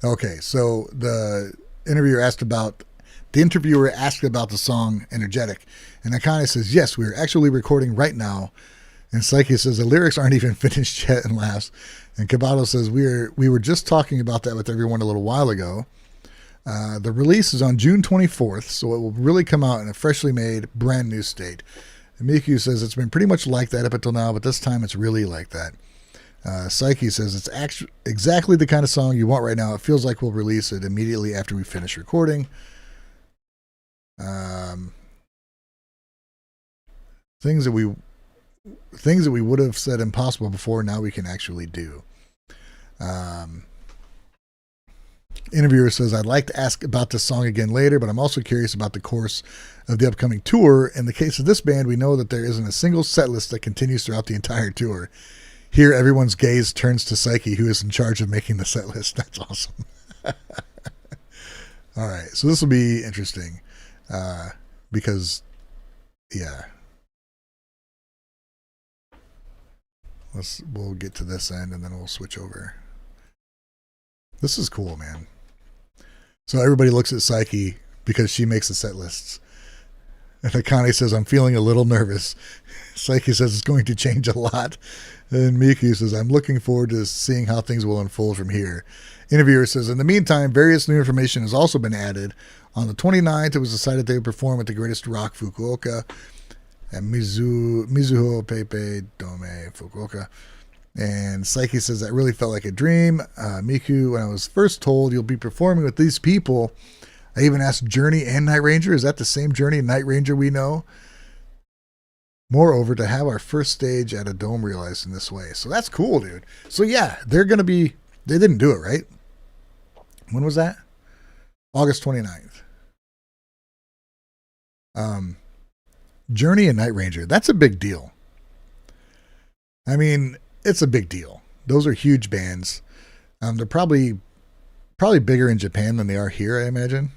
Okay, so the interviewer asked about the song Energetic. And Akane says, yes, we're actually recording right now. And Psyche says, the lyrics aren't even finished yet, and laughs. And Kabato says, we were just talking about that with everyone a little while ago. The release is on June 24th, so it will really come out in a freshly made, brand new state. And Miku says, it's been pretty much like that up until now, but this time it's really like that. Psyche says, it's exactly the kind of song you want right now. It feels like we'll release it immediately after we finish recording. Things that we would have said impossible before, now we can actually do. Interviewer says, I'd like to ask about this song again later, but I'm also curious about the course of the upcoming tour. In the case of this band, we know that there isn't a single set list that continues throughout the entire tour. Here, everyone's gaze turns to Psyche, who is in charge of making the set list. That's awesome. All right, so this will be interesting because, yeah. We'll get to this end and then we'll switch over. This is cool, man. So everybody looks at Psyche because she makes the set lists. And Akane says, I'm feeling a little nervous. Psyche says it's going to change a lot. And Miku says, I'm looking forward to seeing how things will unfold from here. Interviewer says, in the meantime, various new information has also been added. On the 29th, it was decided they would perform at the Greatest Rock Fukuoka at Mizuho Pepe Dome Fukuoka. And Psyche says, that really felt like a dream. Miku, when I was first told you'll be performing with these people, I even asked Journey and Night Ranger, is that the same Journey and Night Ranger we know? Moreover, to have our first stage at a dome realized in this way. So that's cool, dude. So yeah, they're going to be, they didn't do it, right? When was that? August 29th. Journey and Night Ranger, that's a big deal. I mean, it's a big deal. Those are huge bands. They're probably bigger in Japan than they are here, I imagine.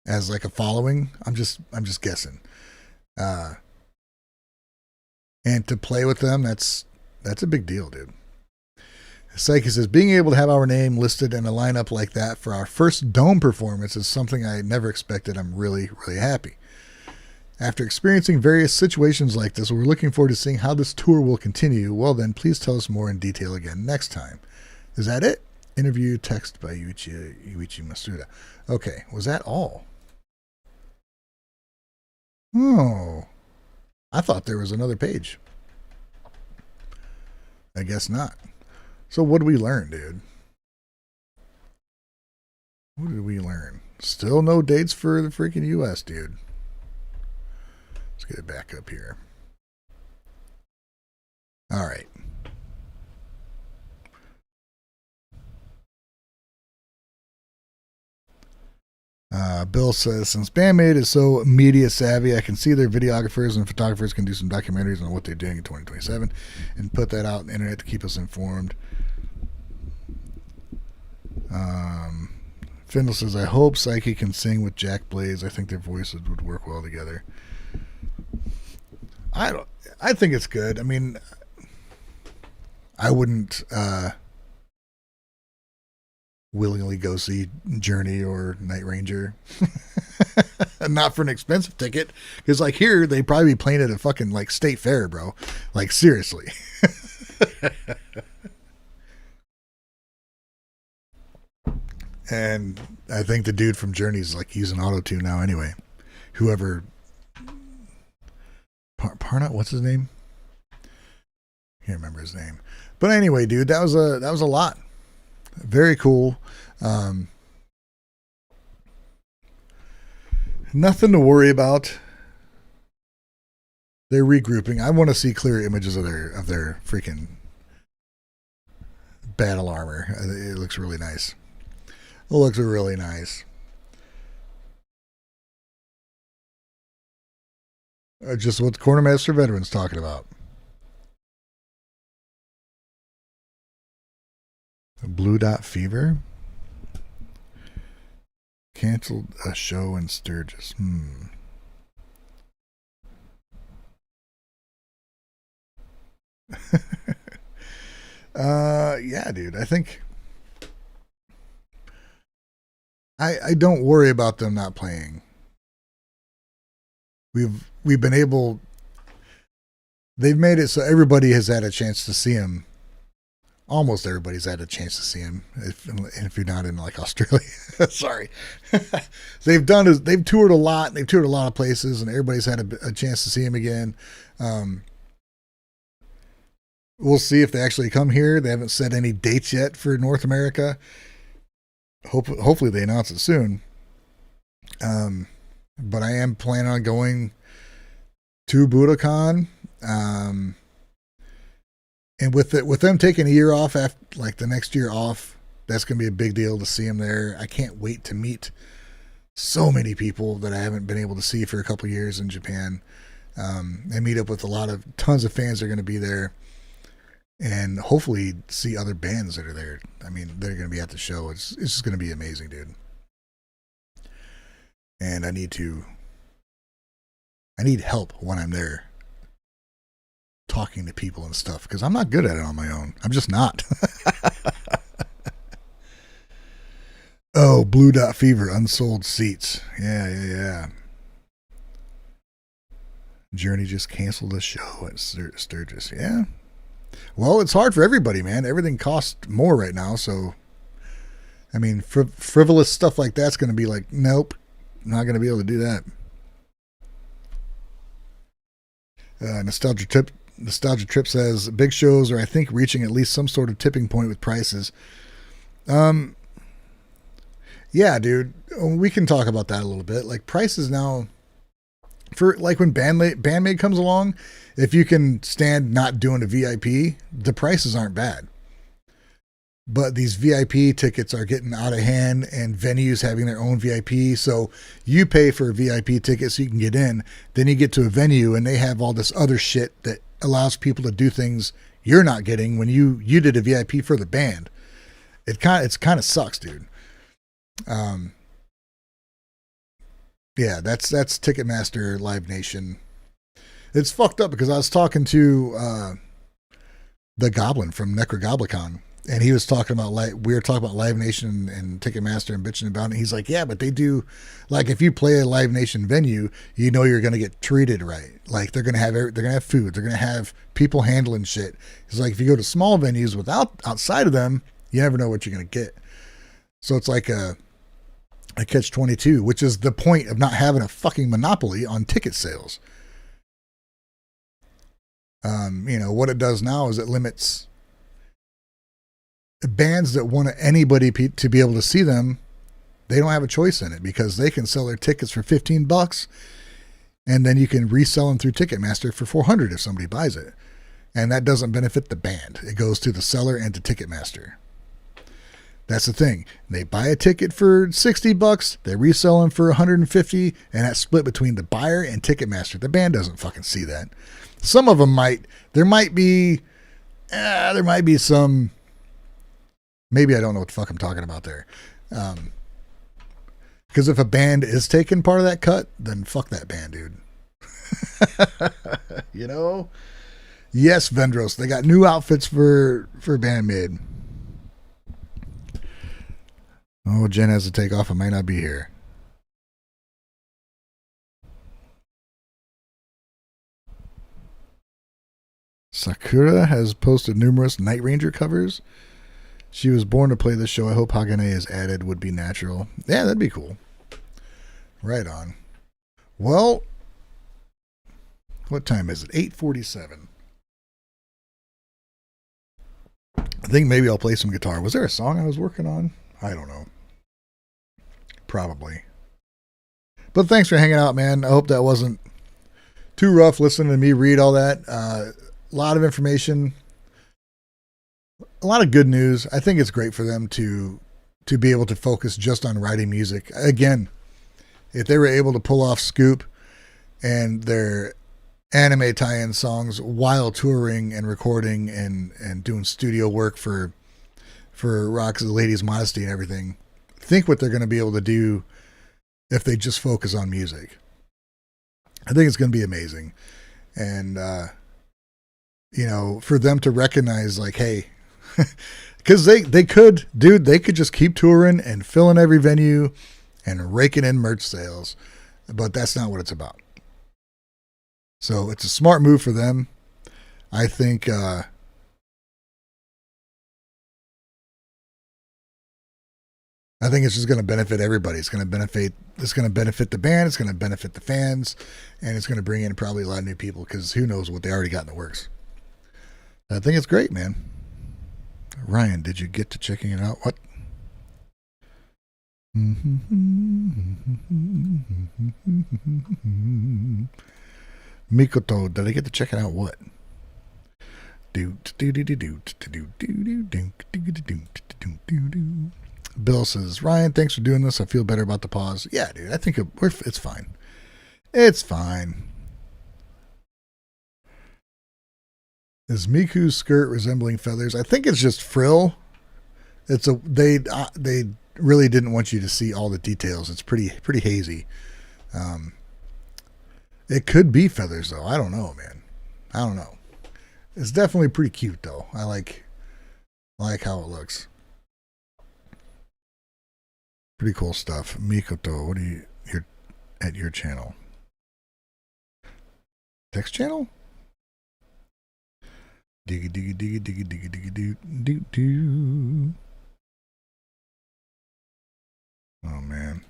As like a following. I'm just guessing. And to play with them, that's a big deal, dude. Psyche says, being able to have our name listed in a lineup like that for our first dome performance is something I never expected. I'm really, really happy. After experiencing various situations like this, we're looking forward to seeing how this tour will continue. Well then, please tell us more in detail again next time. Is that it? Interview text by Yuichi Masuda. Okay, was that all? Oh, I thought there was another page. I guess not. So what did we learn, dude? What did we learn? Still no dates for the freaking US, dude. Let's get it back up here. All right. Bill says, since Band-Maid is so media savvy, I can see their videographers and photographers can do some documentaries on what they're doing in 2027 and put that out on the internet to keep us informed. Findle says, I hope Psyche can sing with Jack Blaze. I think their voices would work well together. I think it's good. I mean, I wouldn't willingly go see Journey or Night Ranger. Not for an expensive ticket. Because like here, they'd probably be playing at a fucking like state fair, bro. Like seriously. And I think the dude from Journey's like using auto-tune now anyway. Whoever Parnot, what's his name? Can't remember his name. But anyway, dude, that was a lot. Very cool. Nothing to worry about. They're regrouping. I want to see clear images of their freaking battle armor. It looks really nice. It looks really nice. Just what the Quartermaster veteran's talking about. Blue Dot Fever canceled a show in Sturgis. Yeah, dude. I think I don't worry about them not playing. We've been able. They've made it so everybody has had a chance to see him. Almost everybody's had a chance to see him. If you're not in like Australia, sorry. They've toured a lot. They've toured a lot of places, and everybody's had a chance to see him again. We'll see if they actually come here. They haven't set any dates yet for North America. Hopefully they announce it soon. But I am planning on going to Budokan. And with them taking a year off, after like the next year off, that's going to be a big deal to see them there. I can't wait to meet so many people that I haven't been able to see for a couple years in Japan. And meet up with tons of fans that are going to be there. And hopefully see other bands that are there. I mean, they're going to be at the show. It's just going to be amazing, dude. And I need help when I'm there talking to people and stuff because I'm not good at it on my own. I'm just not. Oh, Blue Dot Fever, unsold seats. Yeah. Journey just canceled the show at Sturgis. Yeah. Well, it's hard for everybody, man. Everything costs more right now. So, I mean, frivolous stuff like that's going to be like, nope, not going to be able to do that. Nostalgia Trip says big shows are, I think, reaching at least some sort of tipping point with prices. Yeah, dude, we can talk about that a little bit. Like prices now, for like when Band-Maid comes along, if you can stand not doing a VIP, the prices aren't bad. But these VIP tickets are getting out of hand, and venues having their own VIP. So you pay for a VIP ticket so you can get in. Then you get to a venue and they have all this other shit that allows people to do things you're not getting when you did a VIP for the band. It's kind of sucks, dude. Yeah, that's Ticketmaster Live Nation. It's fucked up because I was talking to the Goblin from Necrogoblicon. And he was talking about we were talking about Live Nation and Ticketmaster and bitching about it. He's like, yeah, but they do, like if you play a Live Nation venue, you know you're gonna get treated right. Like they're gonna have food, they're gonna have people handling shit. He's like, if you go to small venues outside of them, you never know what you're gonna get. So it's like a catch-22, which is the point of not having a fucking monopoly on ticket sales. What it does now is it limits bands that want anybody to be able to see them. They don't have a choice in it because they can sell their tickets for $15 and then you can resell them through Ticketmaster for $400 if somebody buys it. And that doesn't benefit the band. It goes to the seller and to Ticketmaster. That's the thing. They buy a ticket for $60, they resell them for $150, and that's split between the buyer and Ticketmaster. The band doesn't fucking see that. Some of them might. There might be some. Maybe I don't know what the fuck I'm talking about there. Because if a band is taking part of that cut, then fuck that band, dude. Yes, Vendros. They got new outfits for Band-Maid. Oh, Jen has to take off. I might not be here. Sakura has posted numerous Night Ranger covers. She was born to play this show. I hope Hagane is added. Would be natural. Yeah, that'd be cool. Right on. Well, what time is it? 8:47. I think maybe I'll play some guitar. Was there a song I was working on? I don't know. Probably. But thanks for hanging out, man. I hope that wasn't too rough listening to me read all that. A lot of information. A lot of good news. I think it's great for them to be able to focus just on writing music. Again, if they were able to pull off Scoop and their anime tie-in songs while touring and recording and doing studio work for Rock's Ladies Modesty and everything, think what they're going to be able to do if they just focus on music. I think it's going to be amazing. And, for them to recognize like, hey, because they could just keep touring and filling every venue and raking in merch sales, but that's not what it's about. So it's a smart move for them. I think it's just going to benefit everybody. It's going to benefit the band. It's going to benefit the fans, and it's going to bring in probably a lot of new people because who knows what they already got in the works. I think it's great, man. Ryan, did you get to checking it out? What? Mikoto, did I get to check it out? What? Bill says, Ryan, thanks for doing this. I feel better about the pause. Yeah, dude, I think it's fine. It's fine. Is Miku's skirt resembling feathers? I think it's just frill. They really didn't want you to see all the details. It's pretty hazy. It could be feathers though. I don't know, man. I don't know. It's definitely pretty cute though. I like how it looks. Pretty cool stuff. Mikoto, you're at your channel. Text channel? Diggy diggy diggy diggy diggy diggy doo doo doo. Oh man.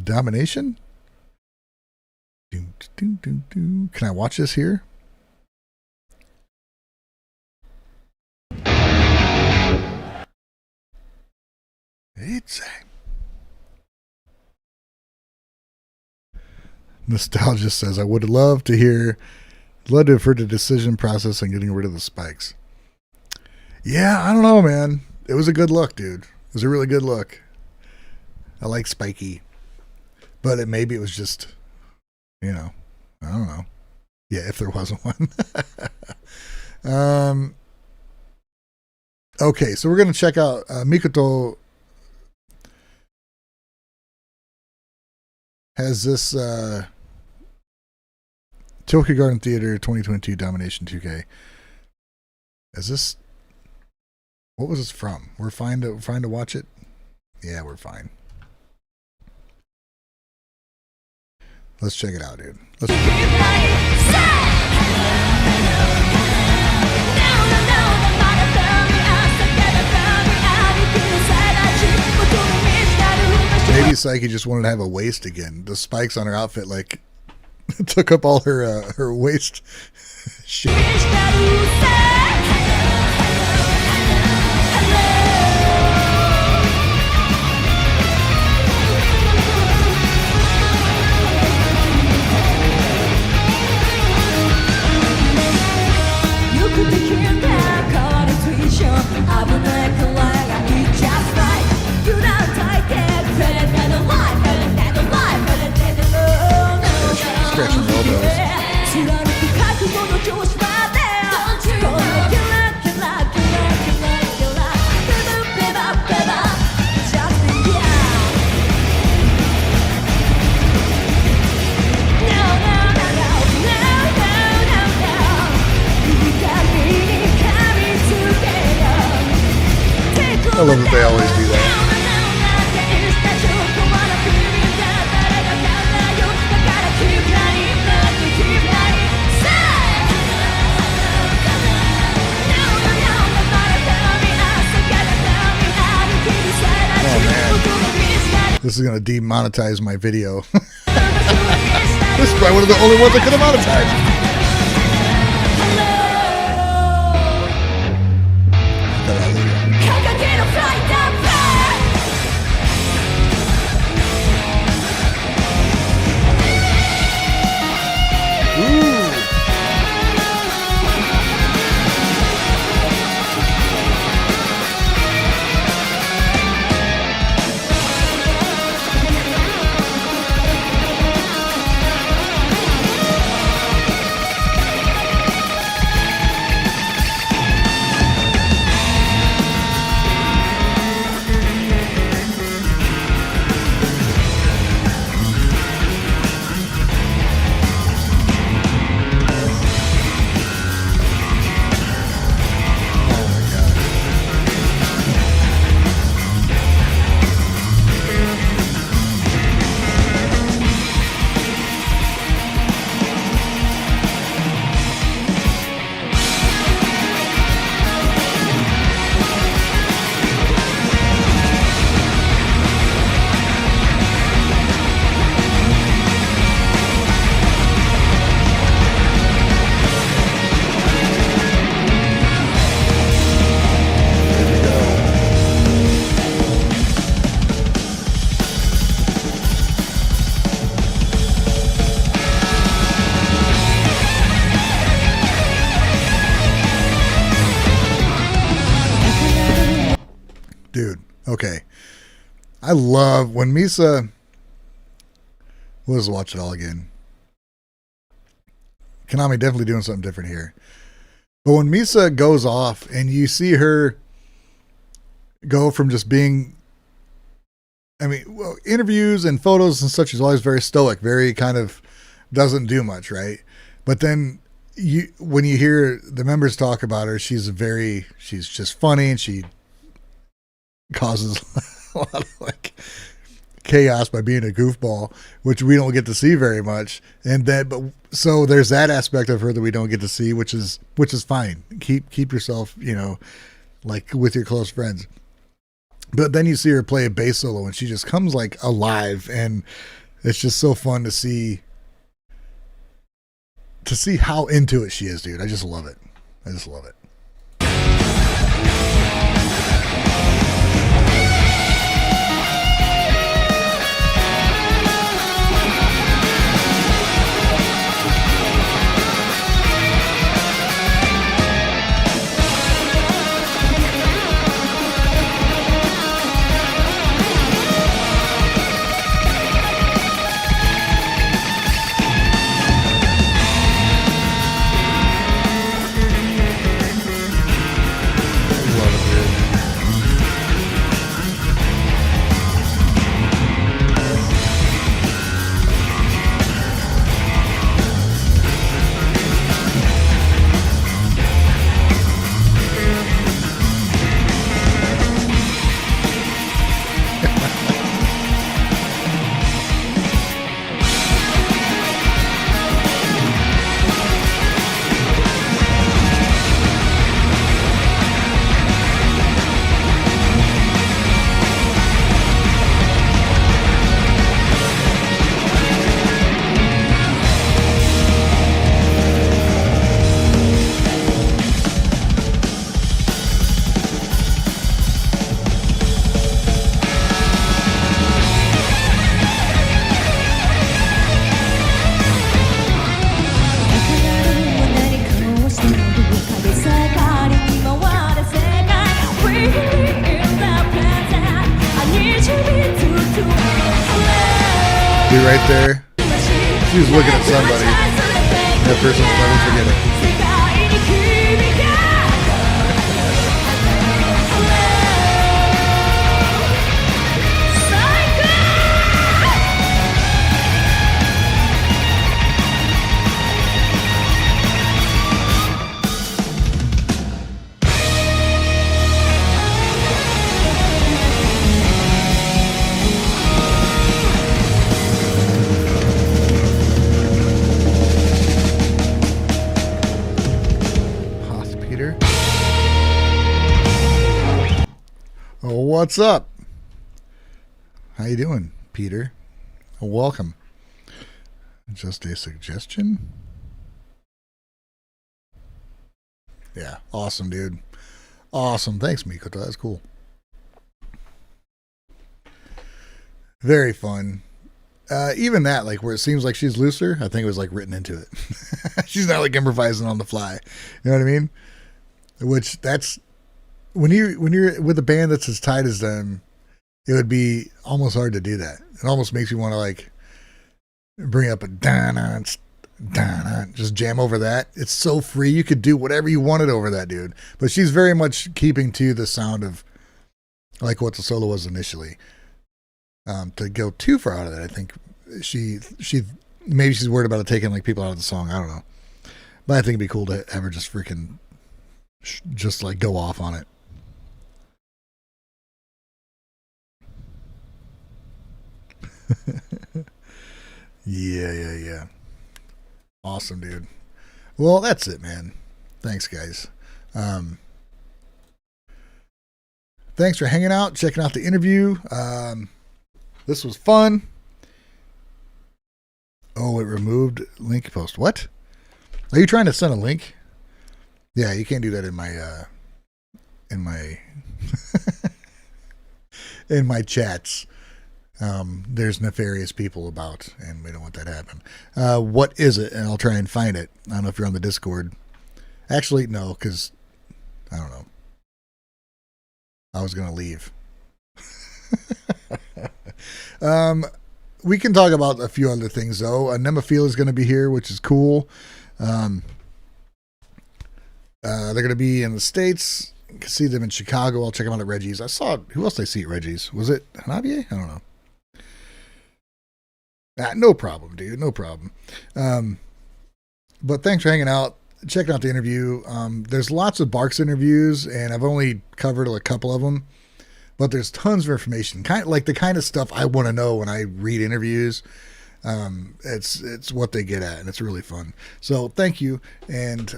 Domination? Can I watch this here? It's Nostalgia says, I would love to have heard the decision process on getting rid of the spikes. Yeah, I don't know, man. It was a good look, dude. It was a really good look. I like spiky. But maybe it was just, I don't know. Yeah, if there wasn't one. Okay, so we're going to check out Mikoto has this Tokyo Garden Theater 2022 Domination 2K. Is this... What was this from? We're fine to watch it? Yeah, we're fine. Let's check it out, dude. Let's... Maybe Psyche just wanted to have a waist again. The spikes on her outfit like took up all her waist shit. Scratching her elbows. I love that they always do that. Oh man, this is gonna demonetize my video. This is probably one of the only ones that could have monetized. Dude, okay. I love when Misa... We'll just watch it all again. Konami definitely doing something different here. But when Misa goes off and you see her go from just being... interviews and photos and such, she's always very stoic, very kind of doesn't do much, right? But then when you hear the members talk about her, she's just funny and she causes a lot of chaos by being a goofball, which we don't get to see very much. And then, but so there's that aspect of her that we don't get to see, which is fine. Keep yourself, like with your close friends. But then you see her play a bass solo, and she just comes like alive, and it's just so fun to see how into it she is, dude. I just love it. I just love it. Right there, she was looking at somebody. That person's never forget it. What's up? How you doing, Peter? Welcome. Just a suggestion? Yeah, awesome, dude. Awesome. Thanks, Mikoto. That's cool. Very fun. Even that, like where it seems like she's looser, I think it was like written into it. She's not like improvising on the fly. You know what I mean? Which that's when you're with a band that's as tight as them, it would be almost hard to do that. It almost makes you want to like bring up a da-na, just jam over that. It's so free. You could do whatever you wanted over that, dude. But she's very much keeping to the sound of like what the solo was initially. To go too far out of that, I think she maybe she's worried about it taking like people out of the song. I don't know. But I think it'd be cool to have her just freaking just like go off on it. Yeah. Awesome, dude. Well, that's it, man. Thanks, guys. Thanks for hanging out, checking out the interview. This was fun. Oh, it removed link post. What? Are you trying to send a link? Yeah, you can't do that in my in my chats. There's nefarious people about, and we don't want that to happen. What is it? And I'll try and find it. I don't know if you're on the Discord. Actually, no, because I don't know. I was going to leave. We can talk about a few other things, though. Nemophila is going to be here, which is cool. They're going to be in the States. You can see them in Chicago. I'll check them out at Reggie's. I saw, who else did I see at Reggie's? Was it Hanabier? I don't know. No problem, dude. No problem. But thanks for hanging out, checking out the interview. There's lots of BARKS interviews, and I've only covered a couple of them. but there's tons of information, kind of like the kind of stuff I want to know when I read interviews. It's what they get at, and it's really fun. So thank you, and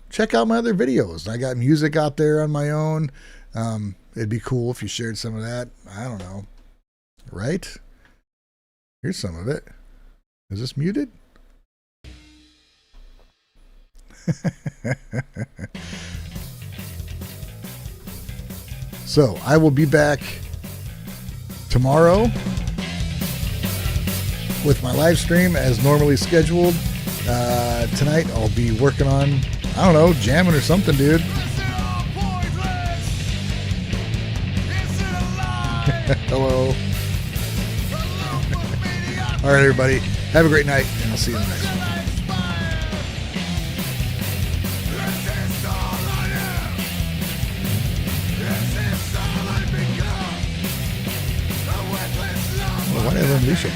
check out my other videos. I got music out there on my own. It'd be cool if you shared some of that. I don't know, right? Here's some of it. Is this muted? So I will be back tomorrow with my live stream as normally scheduled. Tonight I'll be working on, I don't know, jamming or something, dude. Hello. All right, everybody. Have a great night, and I'll see you in the next one. Why did I unleash it?